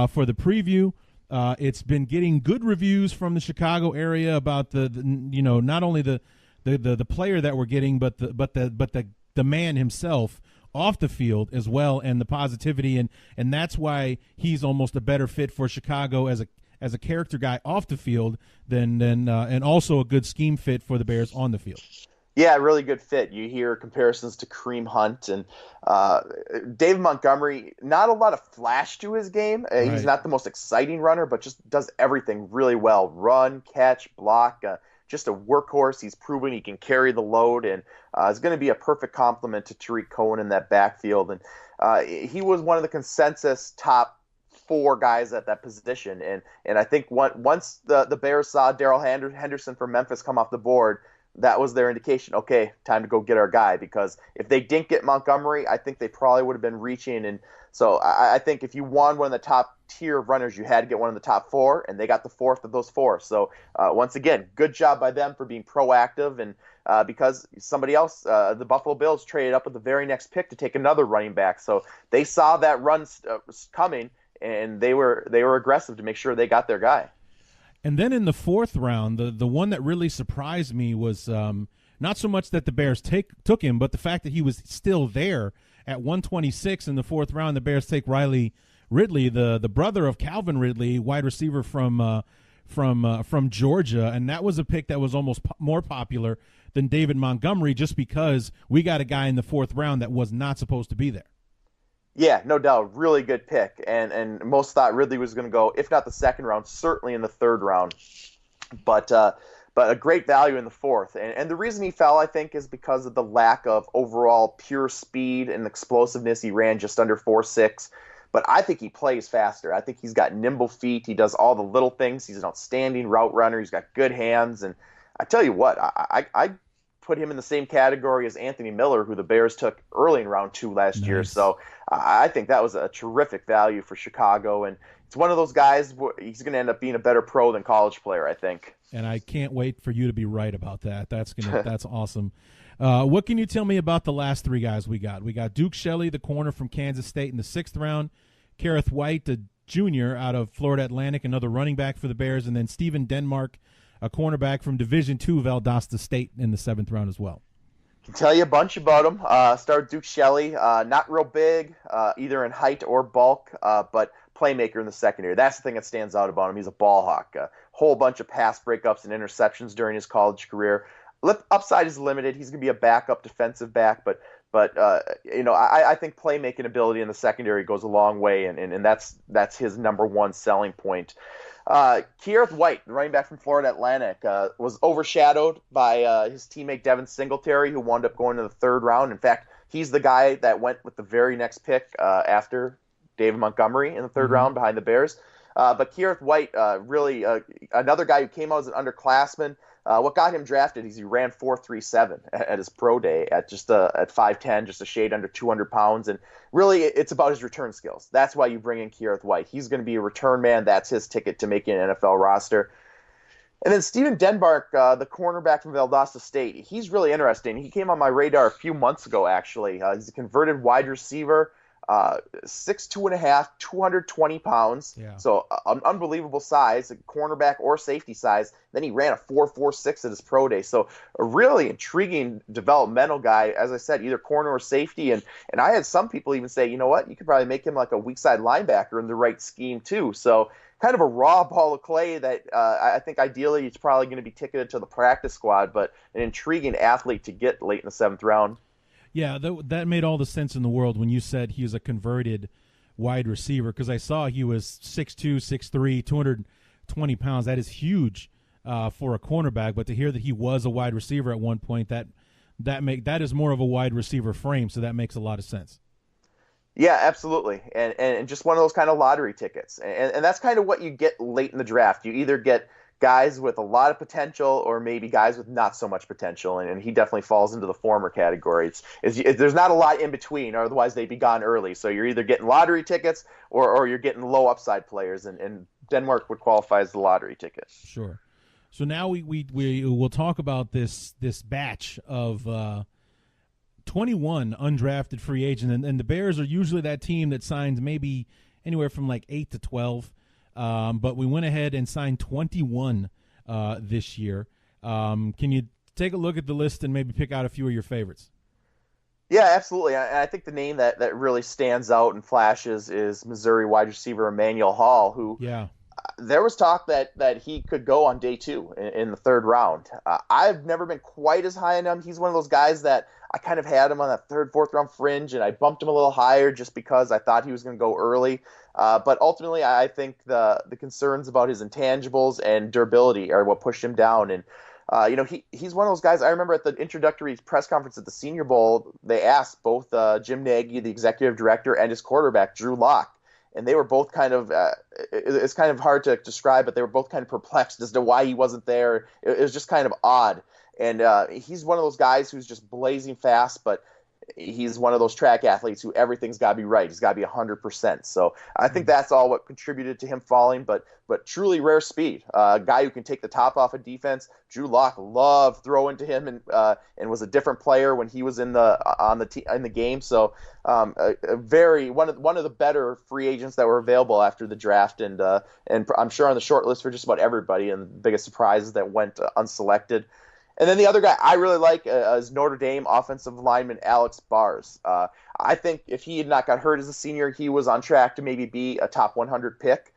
for the preview. It's been getting good reviews from the Chicago area about the you know, not only the player that we're getting, but the man himself off the field as well, and the positivity, and that's why he's almost a better fit for Chicago as a character guy off the field than and also a good scheme fit for the Bears on the field. Yeah, really good fit. You hear comparisons to Kareem Hunt and uh, David Montgomery. Not a lot of flash to his game. He's Right. not the most exciting runner, but just does everything really well: run, catch, block. Just a workhorse. He's proven he can carry the load, and is going to be a perfect complement to Tariq Cohen in that backfield. And he was one of the consensus top four guys at that position. And I think once the Bears saw Darrell Henderson from Memphis come off the board, that was their indication. Okay, time to go get our guy. Because if they didn't get Montgomery, I think they probably would have been reaching. And so I think if you won one of the top tier of runners, you had to get one of the top four, and they got the fourth of those four. So once again, good job by them for being proactive. And because somebody else, the Buffalo Bills, traded up with the very next pick to take another running back. So they saw that run coming, and they were aggressive to make sure they got their guy. And then in the fourth round, the one that really surprised me was not so much that the Bears took him, but the fact that he was still there at 126 in the fourth round. The Bears take Riley Ridley, the brother of Calvin Ridley, wide receiver from Georgia, and that was a pick that was almost more popular than David Montgomery, just because we got a guy in the fourth round that was not supposed to be there. Yeah, no doubt. Really good pick. And most thought Ridley was going to go, if not the second round, certainly in the third round. But a great value in the fourth. And the reason he fell, I think, is because of the lack of overall pure speed and explosiveness. He ran just under 4.6. But I think he plays faster. I think he's got nimble feet. He does all the little things. He's an outstanding route runner. He's got good hands. And I tell you what, I put him in the same category as Anthony Miller, who the Bears took early in round 2 last year. So I think that was a terrific value for Chicago. And it's one of those guys, he's going to end up being a better pro than college player, I think. And I can't wait for you to be right about that. That's awesome. What can you tell me about the last three guys we got? We got Duke Shelley, the corner from Kansas State, in the sixth round. Kerith White, the junior out of Florida Atlantic, another running back for the Bears. And then Steven Denmark, a cornerback from Division II Valdosta State, in the seventh round as well. Can tell you a bunch about him. Start Duke Shelley, not real big, either in height or bulk, but playmaker in the secondary. That's the thing that stands out about him. He's a ball hawk. A whole bunch of pass breakups and interceptions during his college career. Upside is limited. He's going to be a backup defensive back, but I think playmaking ability in the secondary goes a long way, and that's his number one selling point. Kerith White, the running back from Florida Atlantic, was overshadowed by his teammate Devin Singletary, who wound up going to the third round. In fact, he's the guy that went with the very next pick after David Montgomery in the third round behind the Bears. But Kerith White, really another guy who came out as an underclassman. What got him drafted is he ran 4.37 at his pro day at 5'10", just a shade under 200 pounds. And really, it's about his return skills. That's why you bring in Kerith White. He's going to be a return man. That's his ticket to making an NFL roster. And then Steven Denmark, the cornerback from Valdosta State, he's really interesting. He came on my radar a few months ago, actually. He's a converted wide receiver. 6'2.5", 220 pounds. Yeah. So an unbelievable size, a cornerback or safety size. Then he ran a 4.46 at his pro day. So a really intriguing developmental guy, as I said, either corner or safety. And I had some people even say, you know what, you could probably make him like a weak side linebacker in the right scheme too. So kind of a raw ball of clay that I think ideally it's probably going to be ticketed to the practice squad, but an intriguing athlete to get late in the seventh round. Yeah, that made all the sense in the world when you said he was a converted wide receiver, because I saw he was 6'2", 6'3", 220 pounds. That is huge for a cornerback, but to hear that he was a wide receiver at one point, that is more of a wide receiver frame, so that makes a lot of sense. Yeah, absolutely. And just one of those kind of lottery tickets. And that's kind of what you get late in the draft. You either get guys with a lot of potential or maybe guys with not so much potential, and he definitely falls into the former category. There's not a lot in between, or otherwise they'd be gone early. So you're either getting lottery tickets or you're getting low upside players, and Denmark would qualify as the lottery ticket. Sure. So now we will talk about this batch of 21 undrafted free agents, and the Bears are usually that team that signs maybe anywhere from like 8 to 12. But we went ahead and signed 21 this year. Can you take a look at the list and maybe pick out a few of your favorites? Yeah, absolutely. I think the name that really stands out and flashes is Missouri wide receiver Emmanuel Hall, who there was talk that he could go on day 2 in the 3rd round. I've never been quite as high on him. He's one of those guys that I kind of had him on that 3rd, 4th round fringe, and I bumped him a little higher just because I thought he was going to go early. But ultimately, I think the concerns about his intangibles and durability are what pushed him down. And he's one of those guys. I remember at the introductory press conference at the Senior Bowl, they asked both Jim Nagy, the executive director, and his quarterback, Drew Lock. And they were both kind of it's kind of hard to describe, but they were both kind of perplexed as to why he wasn't there. It was just kind of odd. And he's one of those guys who's just blazing fast, but he's one of those track athletes who everything's got to be right. He's got to be 100%. So I think that's all what contributed to him falling, but truly rare speed. A guy who can take the top off of defense. Drew Lock loved throwing to him and was a different player when he was in the game. So a very one of the better free agents that were available after the draft, and I'm sure on the short list for just about everybody. And the biggest surprises that went unselected. And then the other guy I really like is Notre Dame offensive lineman Alex Bars. I think if he had not got hurt as a senior, he was on track to maybe be a top 100 pick.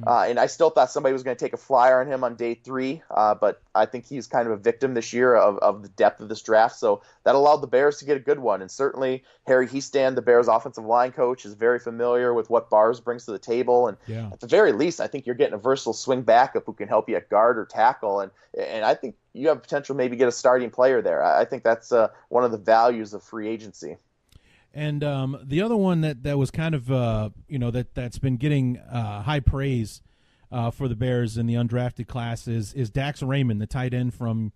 And I still thought somebody was going to take a flyer on him on day 3, but I think he's kind of a victim this year of the depth of this draft. So that allowed the Bears to get a good one. And certainly Harry Hiestand, the Bears offensive line coach, is very familiar with what Bars brings to the table. And at the very least, I think you're getting a versatile swing backup who can help you at guard or tackle. And I think you have potential maybe get a starting player there. I think that's one of the values of free agency. And the other one that was kind of that's been getting high praise for the Bears in the undrafted class is Dax Raymond, the tight end from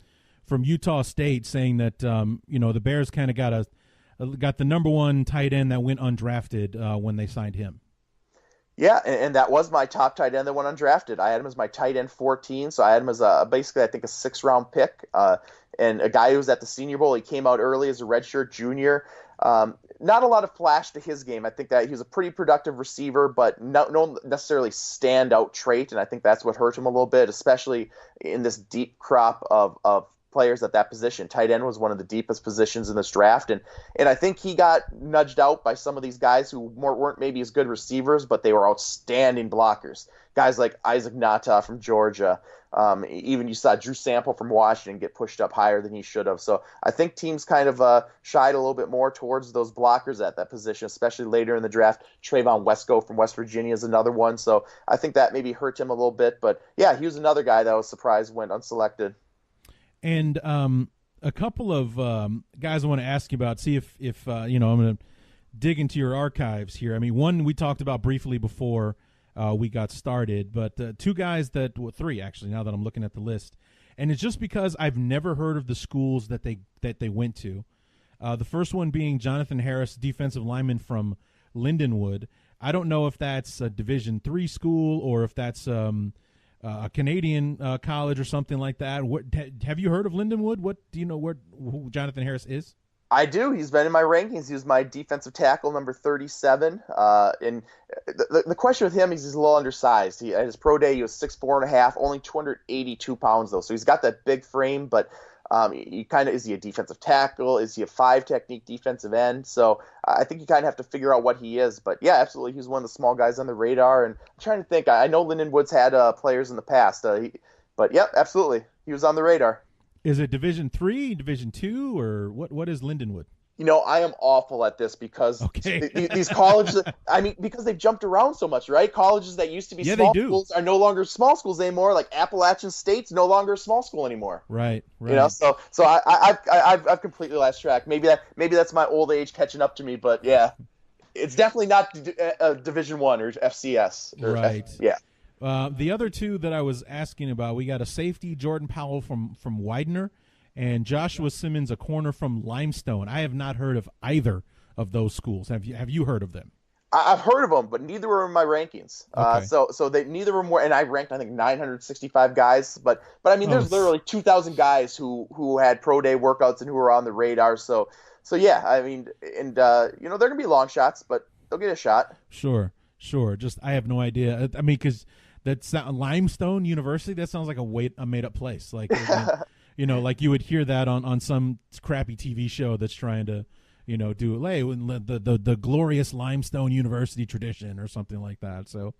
Utah State, saying that the Bears kind of got the number 1 tight end that went undrafted when they signed him. Yeah, and that was my top tight end that went undrafted. I had him as my tight end 14, so I had him as basically I think a 6th-round pick, and a guy who was at the Senior Bowl. He came out early as a redshirt junior. Not a lot of flash to his game. I think that he was a pretty productive receiver, but no necessarily standout trait, and I think that's what hurt him a little bit, especially in this deep crop of players at that position. Tight end was one of the deepest positions in this draft, and I think he got nudged out by some of these guys who weren't maybe as good receivers, but they were outstanding blockers. Guys like Isaac Nata from Georgia. Even you saw Drew Sample from Washington get pushed up higher than he should have. So I think teams kind of shied a little bit more towards those blockers at that position, especially later in the draft. Trayvon Wesco from West Virginia is another one. So I think that maybe hurt him a little bit. But, yeah, he was another guy that I was surprised went unselected. And a couple of guys I want to ask you about, see if I'm going to dig into your archives here. I mean, one we talked about briefly before we got started, but 3 actually, now that I'm looking at the list. And it's just because I've never heard of the schools that they went to. The first one being Jonathan Harris, defensive lineman from Lindenwood. I don't know if that's a Division III school or if that's a Canadian college or something like that. What have you heard of Lindenwood? What do you know who Jonathan Harris is? I do. He's been in my rankings. He was my defensive tackle, number 37. And the question with him is he's a little undersized. At his pro day, he was 6'4.5", only 282 pounds, though. So he's got that big frame, but is he a defensive tackle? Is he a 5 technique defensive end? So I think you kind of have to figure out what he is. But, yeah, absolutely, he's one of the small guys on the radar. And I'm trying to think. I know Lindenwood's had players in the past. But, yep, absolutely. He was on the radar. Is it Division III, Division II, or what is Lindenwood? I am awful at this because these colleges, because they've jumped around so much, right? Colleges that used to be small schools are no longer small schools anymore. Like Appalachian State's no longer a small school anymore. Right. So I've completely lost track. Maybe that's my old age catching up to me, but yeah, it's definitely not Division I or FCS. Right. Yeah. The other 2 that I was asking about, we got a safety, Jordan Powell from Widener, and Joshua Simmons, a corner from Limestone. I have not heard of either of those schools. Have you heard of them? I've heard of them, but neither were in my rankings. Okay. So neither of them were, and I ranked I think 965 guys. But I mean, there's literally 2,000 guys who had pro day workouts and who were on the radar. So yeah, I mean, and they're gonna be long shots, but they'll get a shot. Sure. Just I have no idea. I mean, because that's Limestone University. That sounds like a made up place. Like like you would hear that on some crappy TV show that's trying to do the glorious Limestone University tradition or something like that. So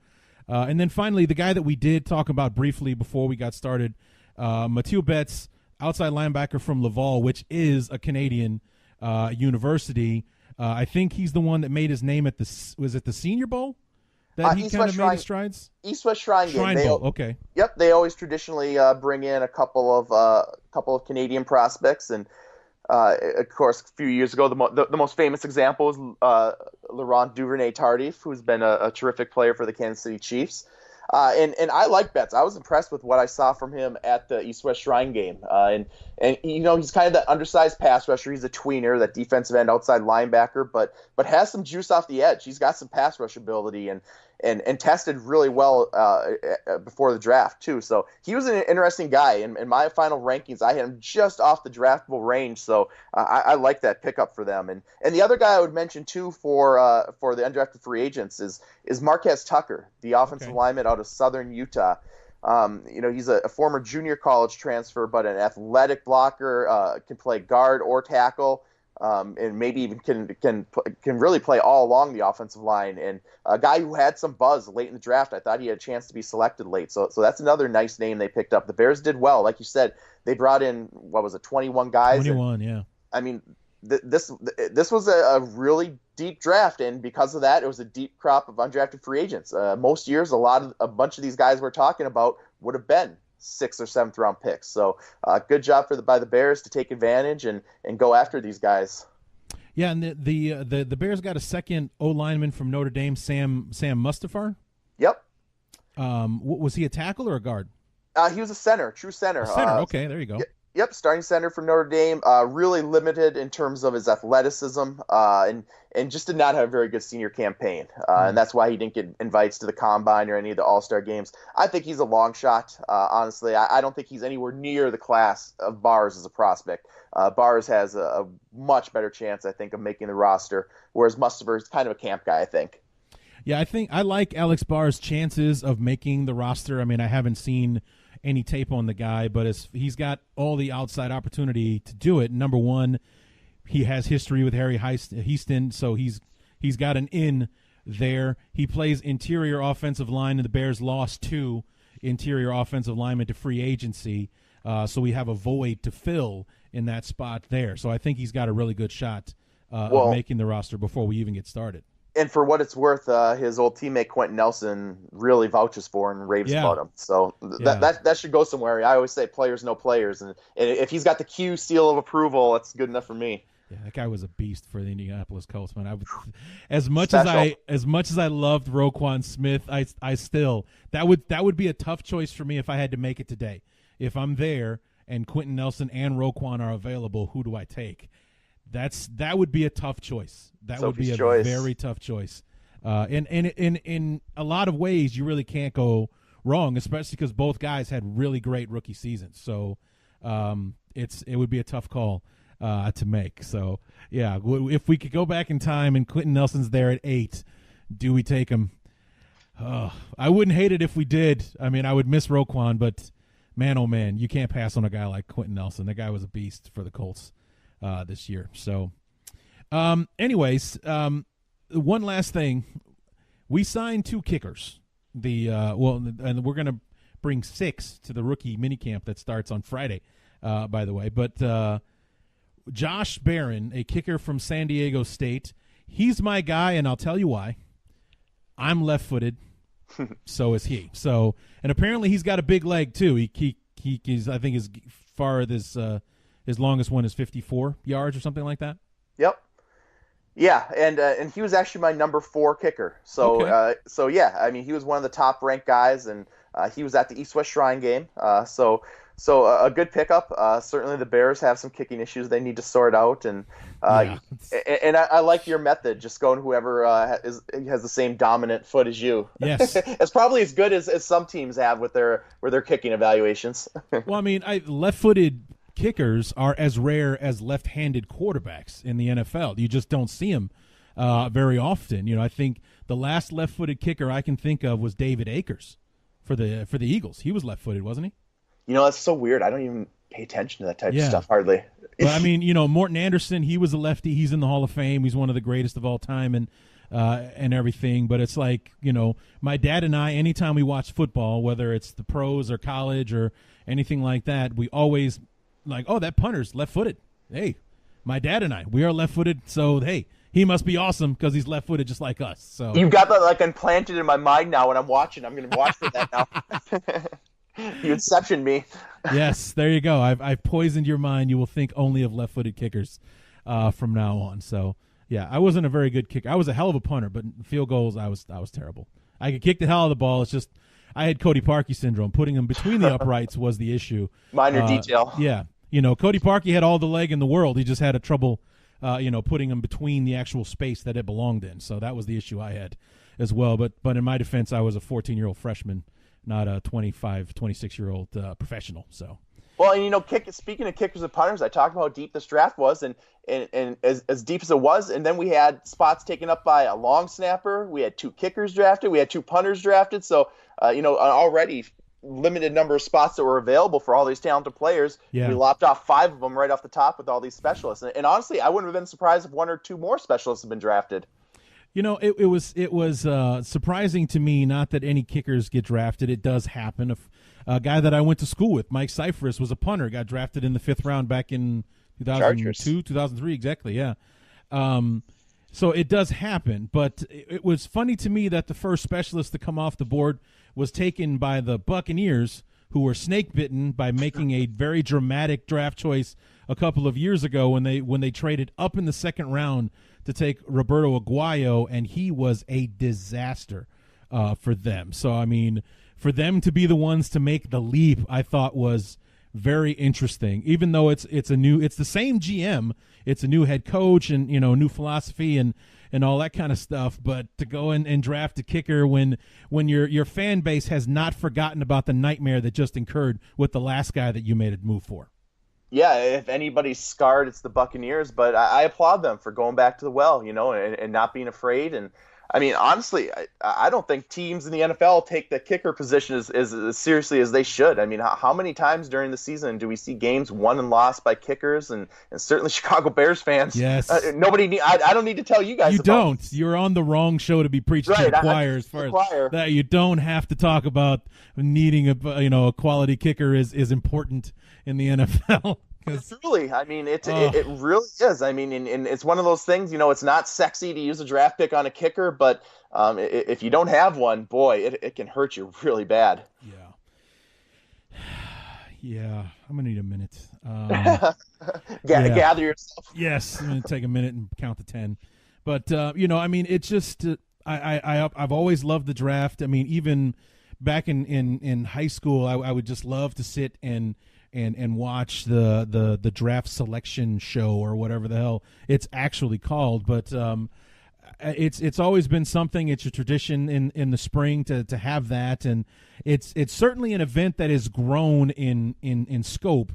And then finally, the guy that we did talk about briefly before we got started, Mathieu Betts, outside linebacker from Laval, which is a Canadian university. I think he's the one that made his name at the Senior Bowl that he kind of made his strides? East-West Shrine Game. Shrine Bowl, okay. Yep, they always traditionally bring in a couple of Canadian prospects, and of course, a few years ago, the most famous example is Laurent Duvernay-Tardif, who's been a terrific player for the Kansas City Chiefs. And I like Betts. I was impressed with what I saw from him at the East-West Shrine Game. And he's kind of that undersized pass rusher. He's a tweener, that defensive end outside linebacker, but has some juice off the edge. He's got some pass rush ability and tested really well before the draft too. So he was an interesting guy. In my final rankings, I had him just off the draftable range. So I like that pickup for them. And the other guy I would mention too for the undrafted free agents is Marquez Tucker, the offensive lineman out of Southern Utah. He's a former junior college transfer, but an athletic blocker, can play guard or tackle. And maybe even can really play all along the offensive line, and a guy who had some buzz late in the draft. I thought he had a chance to be selected late, so that's another nice name they picked up. The Bears did well, like you said. They brought in 21 guys. 21, yeah. I mean, this was a really deep draft, and because of that, it was a deep crop of undrafted free agents. Most years, a bunch of these guys we're talking about would have been 6th or 7th round picks. So good job by the Bears to take advantage and go after these guys. Yeah, and the Bears got a second O lineman from Notre Dame, Sam Mustafar. Yep. Was he a tackle or a guard? He was a center, true center. Okay, there you go. Yep, starting center from Notre Dame. Really limited in terms of his athleticism, and just did not have a very good senior campaign. And that's why he didn't get invites to the Combine or any of the All-Star games. I think he's a long shot, honestly. I don't think he's anywhere near the class of Bars as a prospect. Bars has a much better chance, I think, of making the roster, whereas Mustapher is kind of a camp guy, I think. Yeah, I think I like Alex Barr's chances of making the roster. I mean, I haven't seen any tape on the guy, but he's got all the outside opportunity to do it. Number one, he has history with Harry Heaston, so he's got an in there. He plays interior offensive line, and the Bears lost 2 interior offensive linemen to free agency, so we have a void to fill in that spot there. So I think he's got a really good shot of making the roster before we even get started. And for what it's worth, his old teammate Quentin Nelson really vouches for and raves about him. So that should go somewhere. I always say players know players, and if he's got the Q seal of approval, that's good enough for me. Yeah, that guy was a beast for the Indianapolis Colts, man. As much as I loved Roquan Smith, I still that would be a tough choice for me if I had to make it today. If I'm there and Quentin Nelson and Roquan are available, who do I take? That would be a tough choice. That would be a very tough choice. And in a lot of ways, you really can't go wrong, especially because both guys had really great rookie seasons. So it would be a tough call to make. So yeah, if we could go back in time and Quentin Nelson's there at 8, do we take him? I wouldn't hate it if we did. I mean, I would miss Roquan, but man, oh man, you can't pass on a guy like Quentin Nelson. That guy was a beast for the Colts this year. So anyways, one last thing. We signed 2 kickers. And we're going to bring 6 to the rookie minicamp that starts on Friday, by the way. But Josh Barron, a kicker from San Diego State, he's my guy, and I'll tell you why. I'm left-footed. So is he. So, and apparently he's got a big leg too. He's I think as far as his longest one is 54 yards or something like that. Yep. Yeah, and he was actually my number 4 kicker. So okay. Yeah, I mean he was one of the top ranked guys, and he was at the East-West Shrine Game. So a good pickup. Certainly the Bears have some kicking issues they need to sort out, and I like your method, just going whoever has the same dominant foot as you. Yes, it's probably as good as some teams have with their kicking evaluations. Well, I mean, left-footed kickers are as rare as left-handed quarterbacks in the NFL. You just don't see them very often. You know, I think the last left-footed kicker I can think of was David Akers for the Eagles. He was left-footed, wasn't he? You know, that's so weird. I don't even pay attention to that type of stuff hardly. But I mean, you know, Morton Anderson, he was a lefty. He's in the Hall of Fame. He's one of the greatest of all time. And and everything. But it's like, my dad and I, anytime we watch football, whether it's the pros or college or anything like that, we always like, oh, that punter's left-footed. Hey, my dad and I, we are left-footed, so hey, he must be awesome because he's left-footed just like us. So you've got that like implanted in my mind now. When I'm watching, I'm going to watch for that now. You inception me. Yes, there you go. I've poisoned your mind. You will think only of left-footed kickers from now on. So yeah, I wasn't a very good kicker. I was a hell of a punter, but field goals, I was terrible. I could kick the hell out of the ball. It's just I had Cody Parkey syndrome. Putting him between the uprights was the issue. Minor detail. Yeah, Cody Parkey had all the leg in the world. He just had a trouble. Putting him between the actual space that it belonged in. So that was the issue I had as well. But in my defense, I was a 14-year-old freshman, not a 25, 26-year-old professional. So. Well, and speaking of kickers and punters, I talked about how deep this draft was, and as deep as it was, and then we had spots taken up by a long snapper. We had 2 kickers drafted. We had 2 punters drafted. So, already limited number of spots that were available for all these talented players. Yeah. We lopped off 5 of them right off the top with all these specialists. And honestly, I wouldn't have been surprised if 1 or 2 more specialists had been drafted. It was surprising to me, not that any kickers get drafted. It does happen. A guy that I went to school with, Mike Cyphris, was a punter, got drafted in the 5th round back in 2002, 2003, exactly, yeah. So it does happen, but it was funny to me that the first specialist to come off the board was taken by the Buccaneers, who were snake bitten by making a very dramatic draft choice a couple of years ago when they traded up in the 2nd round to take Roberto Aguayo, and he was a disaster for them. So I mean, for them to be the ones to make the leap, I thought was very interesting. Even though it's the same GM, it's a new head coach and new philosophy and all that kind of stuff. But to go and draft a kicker when your fan base has not forgotten about the nightmare that just occurred with the last guy that you made a move for. Yeah, if anybody's scarred, it's the Buccaneers. But I applaud them for going back to the well, and not being afraid. And I mean, honestly, I don't think teams in the NFL take the kicker position as seriously as they should. I mean, how many times during the season do we see games won and lost by kickers? And certainly Chicago Bears fans. Yes. I don't need to tell you guys. You don't. You're on the wrong show to be preaching to the choir as far as that. You don't have to talk about needing a quality kicker is important in the NFL. Truly, I mean, it really is. I mean, and it's one of those things, it's not sexy to use a draft pick on a kicker, but if you don't have one, boy, it can hurt you really bad. Yeah, I'm going to need a minute. Gather yourself. Yes, I'm going to take a minute and count to 10. But, I mean, it's just I've always loved the draft. I mean, even back in high school, I would just love to sit and watch the draft selection show or whatever the hell it's actually called. But it's always been something. It's a tradition in the spring to have that, and it's certainly an event that has grown in scope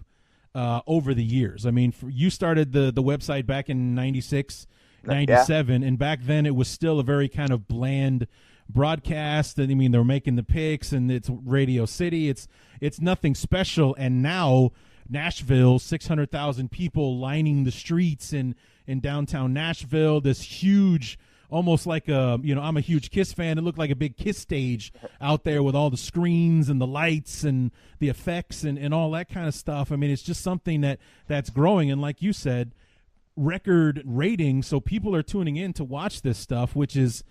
over the years. I mean, you started the website back in 96, 97, and back then it was still a very kind of bland broadcast. I mean, they're making the picks, and it's Radio City. It's nothing special. And now Nashville, 600,000 people lining the streets in downtown Nashville. This huge, almost like I'm a huge Kiss fan. It looked like a big Kiss stage out there with all the screens and the lights and the effects and all that kind of stuff. I mean, it's just something that's growing. And like you said, record ratings. So people are tuning in to watch this stuff, which is,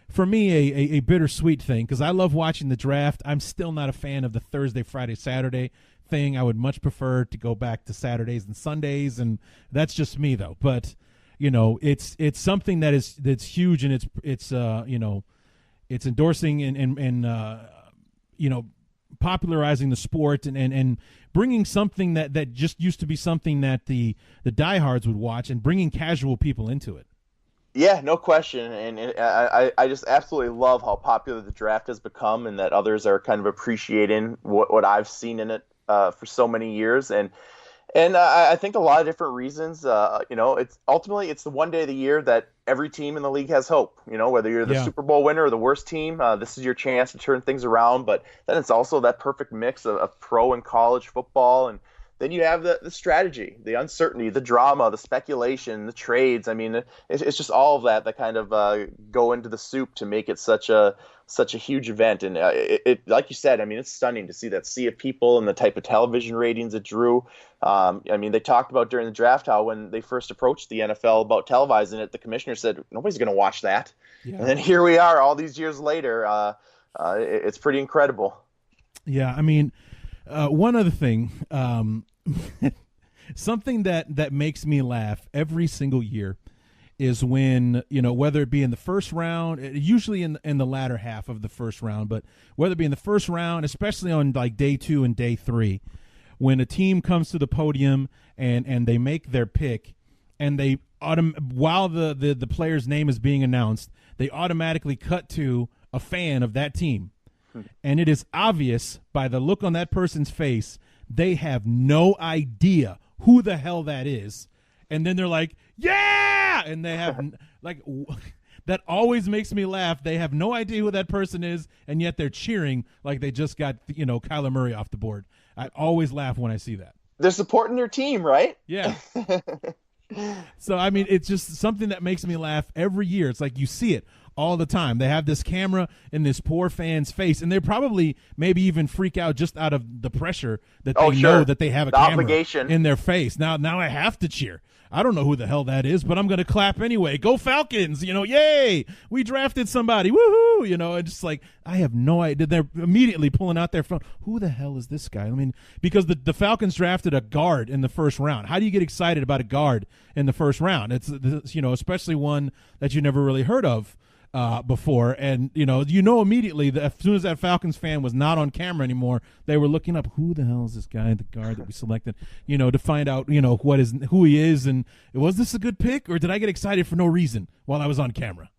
for me, a bittersweet thing, because I love watching the draft. I'm still not a fan of the Thursday, Friday, Saturday thing. I would much prefer to go back to Saturdays and Sundays, and that's just me, though. But it's something that's huge, and it's endorsing and popularizing the sport and bringing something that just used to be something that the diehards would watch, and bringing casual people into it. Yeah, no question. And I just absolutely love how popular the draft has become, and that others are kind of appreciating what I've seen in it for so many years. And I think a lot of different reasons. It's ultimately the one day of the year that every team in the league has hope. Whether you're the Super Bowl winner or the worst team, this is your chance to turn things around. But then it's also that perfect mix of pro and college football, and then you have the strategy, the uncertainty, the drama, the speculation, the trades. I mean, it's just all of that kind of go into the soup to make it such a huge event. And like you said, I mean, it's stunning to see that sea of people and the type of television ratings it drew. I mean, they talked about during the draft how when they first approached the NFL about televising it, the commissioner said nobody's going to watch that. Yeah. And then here we are, all these years later. It's pretty incredible. Yeah, I mean, one other thing, something that makes me laugh every single year is when, whether it be in the first round, usually in the latter half of the first round, but whether it be in the first round, especially on like day 2 and day 3, when a team comes to the podium and they make their pick, and they while the player's name is being announced, they automatically cut to a fan of that team. And it is obvious by the look on that person's face, they have no idea who the hell that is. And then they're like, yeah! And they have, like, that always makes me laugh. They have no idea who that person is, and yet they're cheering like they just got, Kyler Murray off the board. I always laugh when I see that. They're supporting their team, right? Yeah. So, I mean, it's just something that makes me laugh every year. It's like you see it all the time. They have this camera in this poor fan's face, and they probably maybe even freak out just out of the pressure that they know that they have a camera obligation in their face. Now I have to cheer. I don't know who the hell that is, but I'm going to clap anyway. Go Falcons, yay, we drafted somebody, woohoo, and just like, I have no idea. They're immediately pulling out their phone. Who the hell is this guy? I mean, because the Falcons drafted a guard in the first round. How do you get excited about a guard in the first round? It's especially one that you never really heard of before, and immediately that as soon as that Falcons fan was not on camera anymore, they were looking up, who the hell is this guy, the guard that we selected, to find out who he is, and was this a good pick, or did I get excited for no reason while I was on camera?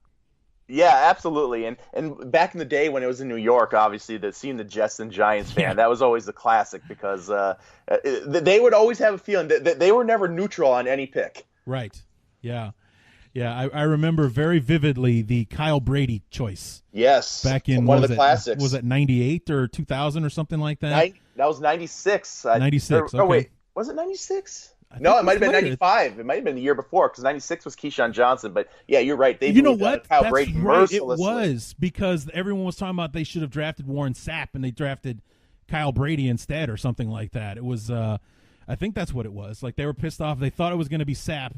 Yeah, absolutely. And back in the day when it was in New York, obviously, seeing the Jets and Giants fan, that was always the classic, because they would always have a feeling that they were never neutral on any pick. Right. Yeah. Yeah, I remember very vividly the Kyle Brady choice. Yes, back in one of the classics. Was it 98 or 2000 or something like that? That was 96. 96. Okay. Oh wait, was it 96? No, it might have been 95. It might have been the year before, because 96 was Keyshawn Johnson. But yeah, you're right. They Kyle Brady mercilessly. It was because everyone was talking about they should have drafted Warren Sapp, and they drafted Kyle Brady instead, or something like that. It was, I think that's what it was. Like, they were pissed off. They thought it was going to be Sapp,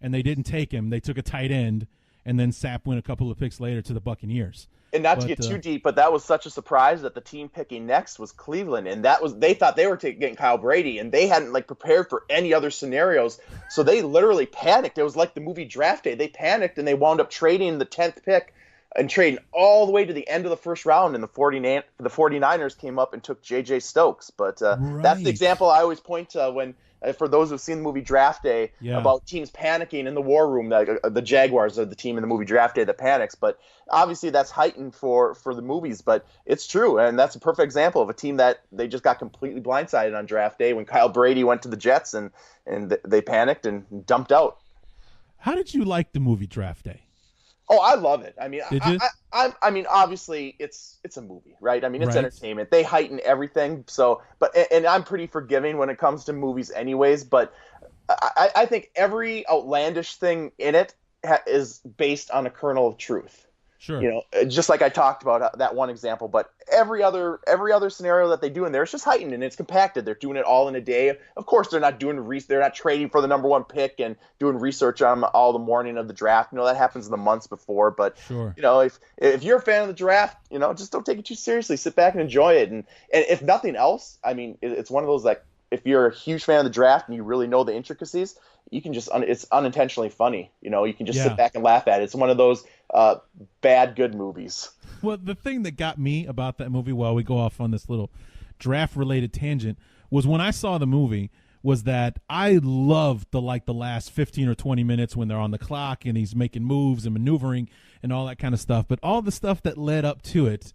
and they didn't take him. They took a tight end, and then Sapp went a couple of picks later to the Buccaneers. And not to get too deep, but that was such a surprise that the team picking next was Cleveland, and they thought they were getting Kyle Brady, and they hadn't prepared for any other scenarios, so they literally panicked. It was like the movie Draft Day. They panicked, and they wound up trading the 10th pick and trading all the way to the end of the first round, and the 49ers came up and took J.J. Stokes. But that's the example I always point to when. For those who've seen the movie Draft Day, about teams panicking in the war room, the Jaguars are the team in the movie Draft Day that panics. But obviously that's heightened for the movies, but it's true. And that's a perfect example of a team that they just got completely blindsided on Draft Day when Kyle Brady went to the Jets, and they panicked and dumped out. How did you like the movie Draft Day? Oh, I love it. I mean, Did you? I mean, obviously, it's a movie, right? I mean, it's entertainment. They heighten everything. So, and I'm pretty forgiving when it comes to movies, anyways. But I think every outlandish thing in it is based on a kernel of truth. Sure. Just like I talked about that one example, but every other scenario that they do in there is just heightened and it's compacted. They're doing it all in a day. Of course, they're not they're not trading for the number one pick and doing research on all the morning of the draft. That happens in the months before. But sure. If you're a fan of the draft, just don't take it too seriously. Sit back and enjoy it. And if nothing else, I mean, it's one of those, like, if you're a huge fan of the draft and you really know the intricacies, you can just it's unintentionally funny. You can just sit back and laugh at it. It's one of those bad good movies. Well, the thing that got me about that movie, while we go off on this little draft related tangent, was when I saw the movie, was that I loved the last 15 or 20 minutes when they're on the clock and he's making moves and maneuvering and all that kind of stuff. But all the stuff that led up to it,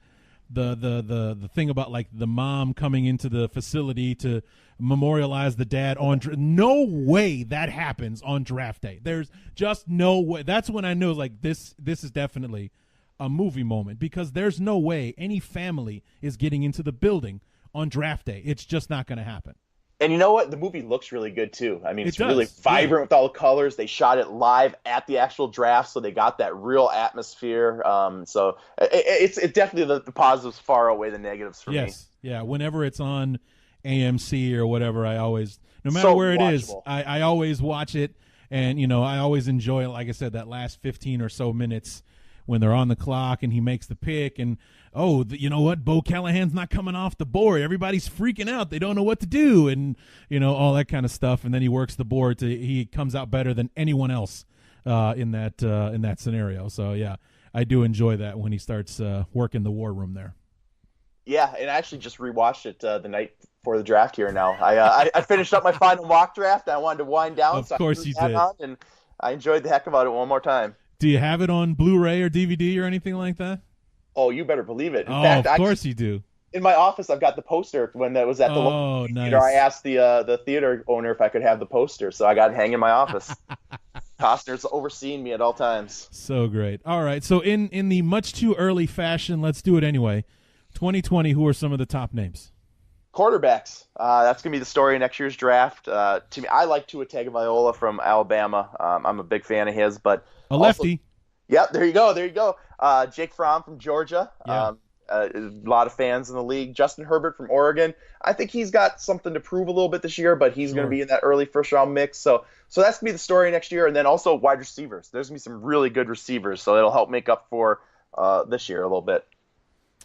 the thing about the mom coming into the facility to memorialize the dad on no way that happens on Draft Day. There's just no way. That's when I knew this is definitely a movie moment, because there's no way any family is getting into the building on Draft Day. It's just not going to happen. And you know what? The movie looks really good too. I mean, It it's really does. Yeah. vibrant with all the colors. They shot it live at the actual draft, so they got that real atmosphere. So it's definitely the positives far outweigh the negatives for me. Yes. Yeah. Whenever it's on AMC or whatever, I always, no matter So where it is, watchable. I always watch it. And, I always enjoy, like I said, that last 15 or so minutes when they're on the clock and he makes the pick. And, you know what? Bo Callahan's not coming off the board. Everybody's freaking out. They don't know what to do. And, all that kind of stuff. And then he works the board he comes out better than anyone else in that scenario. So, yeah, I do enjoy that when he starts working the war room there. Yeah, and I actually just rewatched it the night before the draft here. Now I finished up my final mock draft. I wanted to wind down, Of course you did. and I enjoyed the heck about it one more time. Do you have it on Blu-ray or DVD or anything like that? Oh, you better believe it. In fact, fact, of course you do. In my office, I've got the poster when that was at the local theater. Nice. I asked the theater owner if I could have the poster, so I got it hanging in my office. Costner's overseeing me at all times. So great. All right, so in the much too early fashion, let's do it anyway. 2020, who are some of the top names? Quarterbacks. That's going to be the story of next year's draft. To me, I like Tua Tagovailoa from Alabama. I'm a big fan of his, but a lefty. Yep, there you go. Jake Fromm from Georgia. Yeah. A lot of fans in the league. Justin Herbert from Oregon. I think he's got something to prove a little bit this year, but he's going to be in that early first-round mix. So that's going to be the story next year. And then also wide receivers. There's going to be some really good receivers, so it'll help make up for this year a little bit.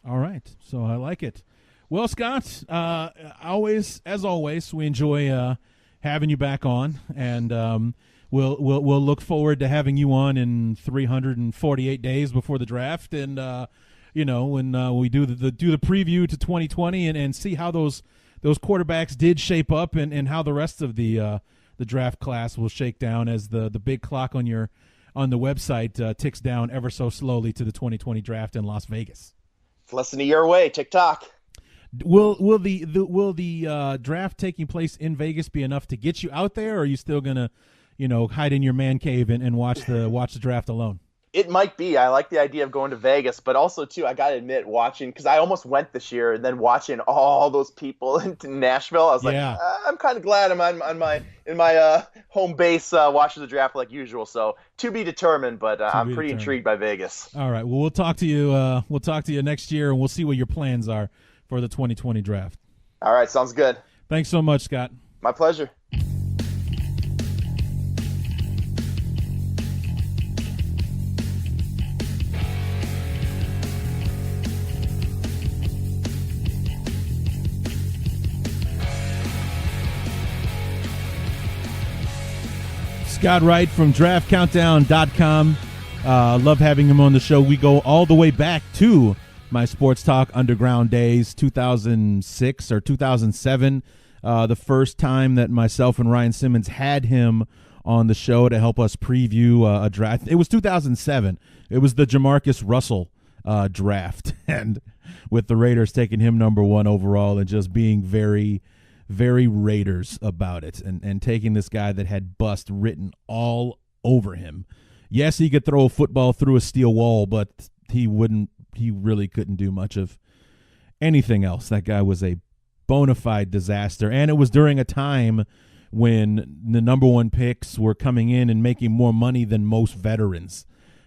All right, so I like it. Well, Scott, as always, we enjoy having you back on, and we'll look forward to having you on in 348 days before the draft, and when we do the preview to 2020 and see how those quarterbacks did shape up and how the rest of the draft class will shake down as the big clock on the website ticks down ever so slowly to the 2020 draft in Las Vegas. It's less than a year away. TikTok. Will the draft taking place in Vegas be enough to get you out there, or are you still gonna, hide in your man cave and watch the draft alone? It might be. I like the idea of going to Vegas, but also too, I gotta admit, watching, because I almost went this year, and then watching all those people in Nashville, I was like, I'm kind of glad I'm in my home base watching the draft like usual. So to be determined, but I'm pretty intrigued by Vegas. All right. Well, we'll talk to you. We'll talk to you next year, and we'll see what your plans are for the 2020 draft. All right. Sounds good. Thanks so much, Scott. My pleasure. Scott Wirght from DraftCountdown.com. Love having him on the show. We go all the way back to my Sports Talk Underground days, 2006 or 2007, the first time that myself and Ryan Simmons had him on the show to help us preview a draft. It was 2007. It was the Jamarcus Russell draft, and with the Raiders taking him number 1 overall and just being very, very Raiders about it, and taking this guy that had bust written all over him. Yes, he could throw a football through a steel wall, but he really couldn't do much of anything else. That guy was a bona fide disaster, and it was during a time when the number 1 picks were coming in and making more money than most veterans.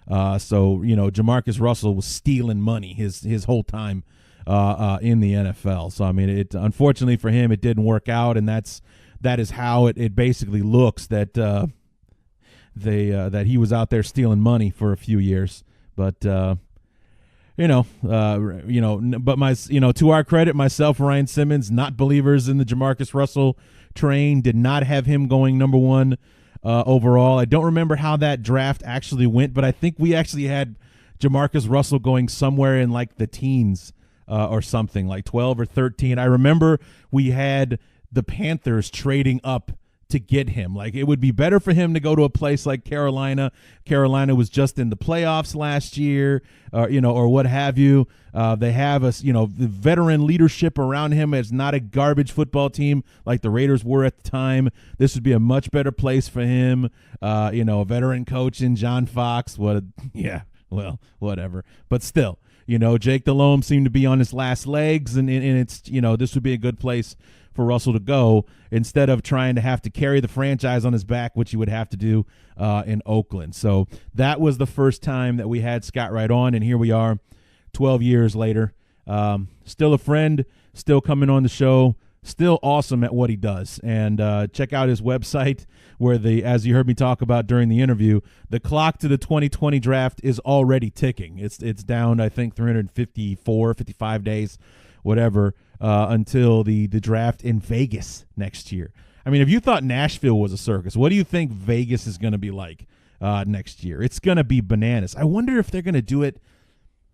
So Jamarcus Russell was stealing money his whole time in the NFL. So I mean, it unfortunately for him, it didn't work out, and that is how it basically looks that that he was out there stealing money for a few years. But but to our credit, myself, Ryan Simmons, not believers in the Jamarcus Russell train, did not have him going number 1 overall. I don't remember how that draft actually went, but I think we actually had Jamarcus Russell going somewhere in like the teens or something, like 12 or 13. I remember we had the Panthers trading up to get him. Like, it would be better for him to go to a place like Carolina. Carolina was just in the playoffs last year, or what have you. They have the veteran leadership around him. It's not a garbage football team like the Raiders were at the time. This would be a much better place for him. A veteran coach in John Fox. Whatever. But still, Jake Delhomme seemed to be on his last legs, and it's, this would be a good place for Russell to go instead of trying to have to carry the franchise on his back, which he would have to do in Oakland. So that was the first time that we had Scott Wirght on, and here we are 12 years later. Still a friend, still coming on the show, still awesome at what he does. And check out his website where as you heard me talk about during the interview, the clock to the 2020 draft is already ticking. It's down, I think, 354, 55 days, whatever, until the draft in Vegas next year. I mean, if you thought Nashville was a circus, what do you think Vegas is going to be like next year? It's going to be bananas. I wonder if they're going to do it.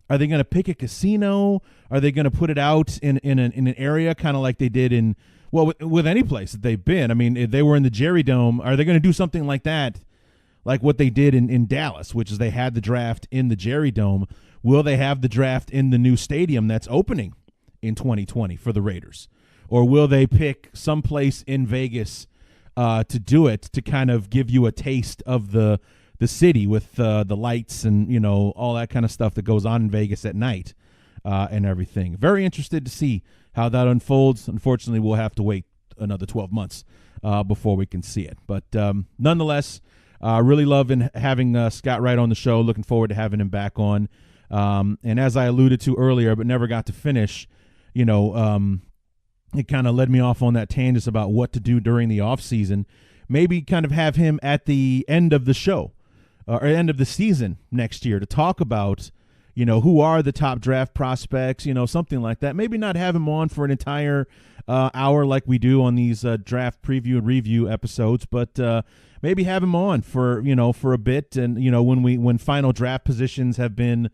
Are they going to pick a casino? Are they going to put it out in an area kind of like they did with any place that they've been? I mean, if they were in the Jerry Dome, are they going to do something like that, like what they did in Dallas, which is they had the draft in the Jerry Dome? Will they have the draft in the new stadium that's opening in 2020 for the Raiders? Or will they pick someplace in Vegas to do it, to kind of give you a taste of the city with the lights and, you know, all that kind of stuff that goes on in Vegas at night and everything. Very interested to see how that unfolds. Unfortunately, we'll have to wait another 12 months before we can see it. But nonetheless, really loving having Scott Wirght on the show. Looking forward to having him back on. And as I alluded to earlier, but never got to finish, you know, it kind of led me off on that tangent about what to do during the off season. Maybe kind of have him at the end of the show or end of the season next year to talk about, you know, who are the top draft prospects, you know, something like that. Maybe not have him on for an entire hour like we do on these draft preview and review episodes, but maybe have him on for, you know, for a bit. And, you know, when final draft positions have been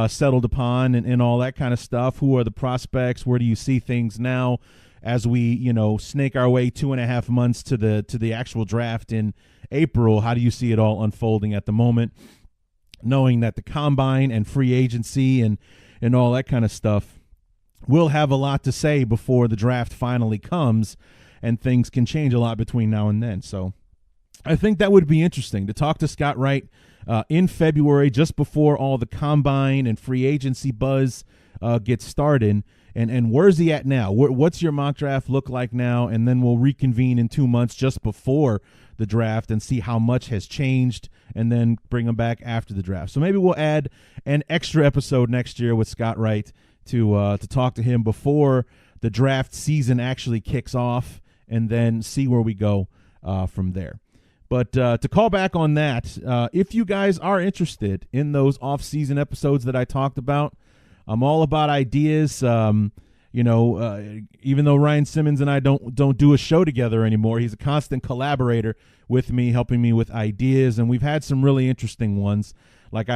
settled upon and all that kind of stuff, who are the prospects? Where do you see things now as we, you know, snake our way 2.5 months to the actual draft in April? How do you see it all unfolding at the moment, knowing that the combine and free agency and all that kind of stuff will have a lot to say before the draft finally comes, and things can change a lot between now and then. So I think that would be interesting to talk to Scott Wirght in February, just before all the combine and free agency buzz gets started. And where's he at now? What's your mock draft look like now? And then we'll reconvene in 2 months just before the draft and see how much has changed, and then bring him back after the draft. So maybe we'll add an extra episode next year with Scott Wirght to talk to him before the draft season actually kicks off, and then see where we go from there. But to call back on that, if you guys are interested in those off-season episodes that I talked about, I'm all about ideas. You know, even though Ryan Simmons and I don't do a show together anymore, he's a constant collaborator with me, helping me with ideas, and we've had some really interesting ones. Like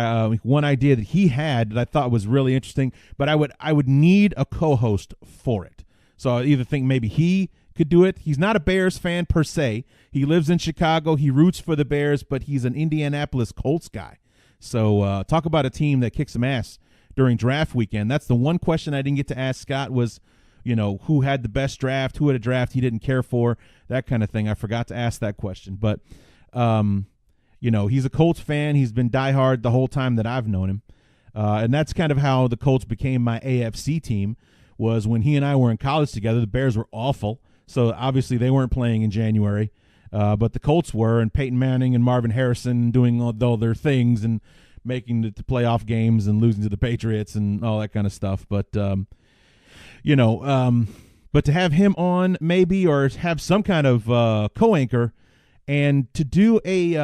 one idea that he had that I thought was really interesting, but I would need a co-host for it. So I either think maybe he could do it. He's not a Bears fan per se. He lives in Chicago. He roots for the Bears, but he's an Indianapolis Colts guy. So talk about a team that kicks some ass during draft weekend. That's the one question I didn't get to ask Scott was, you know, who had the best draft, who had a draft he didn't care for, that kind of thing. I forgot to ask that question. But, you know, he's a Colts fan. He's been diehard the whole time that I've known him. And that's kind of how the Colts became my AFC team, was when he and I were in college together. The Bears were awful. So obviously they weren't playing in January, but the Colts were, and Peyton Manning and Marvin Harrison doing all their things and making the playoff games and losing to the Patriots and all that kind of stuff. But, you know, but to have him on maybe, or have some kind of co-anchor, and to do a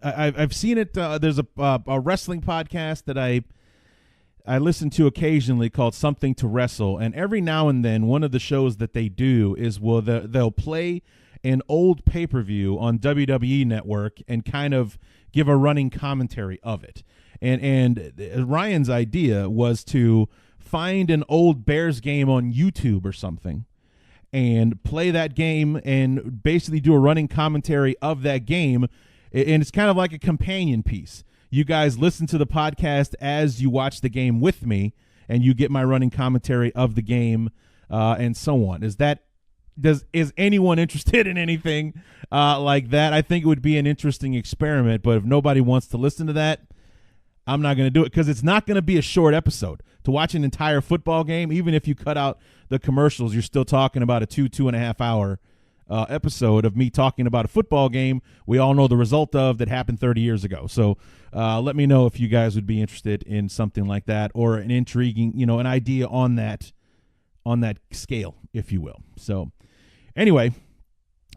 I've seen it. There's a wrestling podcast that I listen to occasionally called Something to Wrestle, and every now and then one of the shows that they do is they'll play an old pay-per-view on WWE Network and kind of give a running commentary of it. And Ryan's idea was to find an old Bears game on YouTube or something and play that game and basically do a running commentary of that game. And it's kind of like a companion piece. You guys listen to the podcast as you watch the game with me, and you get my running commentary of the game and so on. Is anyone interested in anything like that? I think it would be an interesting experiment, but if nobody wants to listen to that, I'm not going to do it because it's not going to be a short episode. To watch an entire football game, even if you cut out the commercials, you're still talking about a 2.5 hour episode of me talking about a football game we all know the result of that happened 30 years ago. So let me know if you guys would be interested in something like that, or an intriguing, an idea on that scale, if you will. So anyway,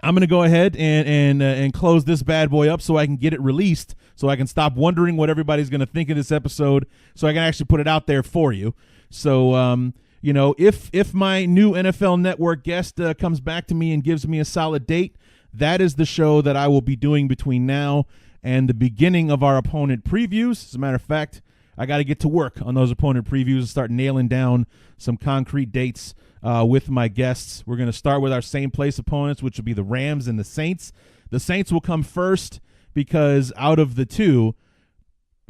I'm going to go ahead and close this bad boy up so I can get it released, so I can stop wondering what everybody's going to think of this episode, so I can actually put it out there for you. So, if my new NFL Network guest comes back to me and gives me a solid date, that is the show that I will be doing between now and the beginning of our opponent previews. As a matter of fact, I got to get to work on those opponent previews and start nailing down some concrete dates with my guests. We're going to start with our same place opponents, which will be the Rams and the Saints. The Saints will come first because out of the two,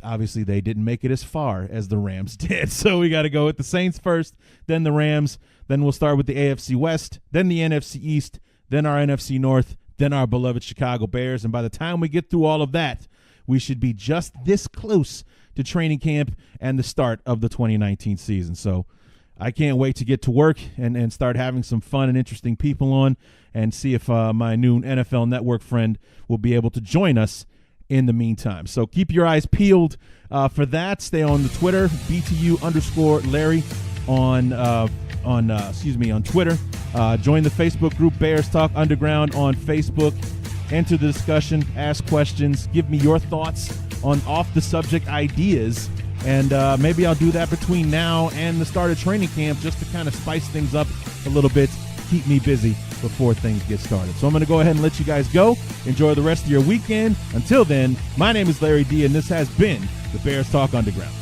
obviously they didn't make it as far as the Rams did. So we got to go with the Saints first, then the Rams. Then we'll start with the AFC West, then the NFC East, then our NFC North, then our beloved Chicago Bears. And by the time we get through all of that, we should be just this close to training camp and the start of the 2019 season. So I can't wait to get to work and start having some fun and interesting people on, and see if my new NFL Network friend will be able to join us in the meantime. So keep your eyes peeled for that. Stay on the Twitter, BTU_Larry on Twitter. Join the Facebook group Bears Talk Underground on Facebook. Enter the discussion, ask questions, give me your thoughts on off-the-subject ideas, and maybe I'll do that between now and the start of training camp, just to kind of spice things up a little bit, keep me busy before things get started. So I'm going to go ahead and let you guys go. Enjoy the rest of your weekend. Until then, my name is Larry D, and this has been the Bears Talk Underground.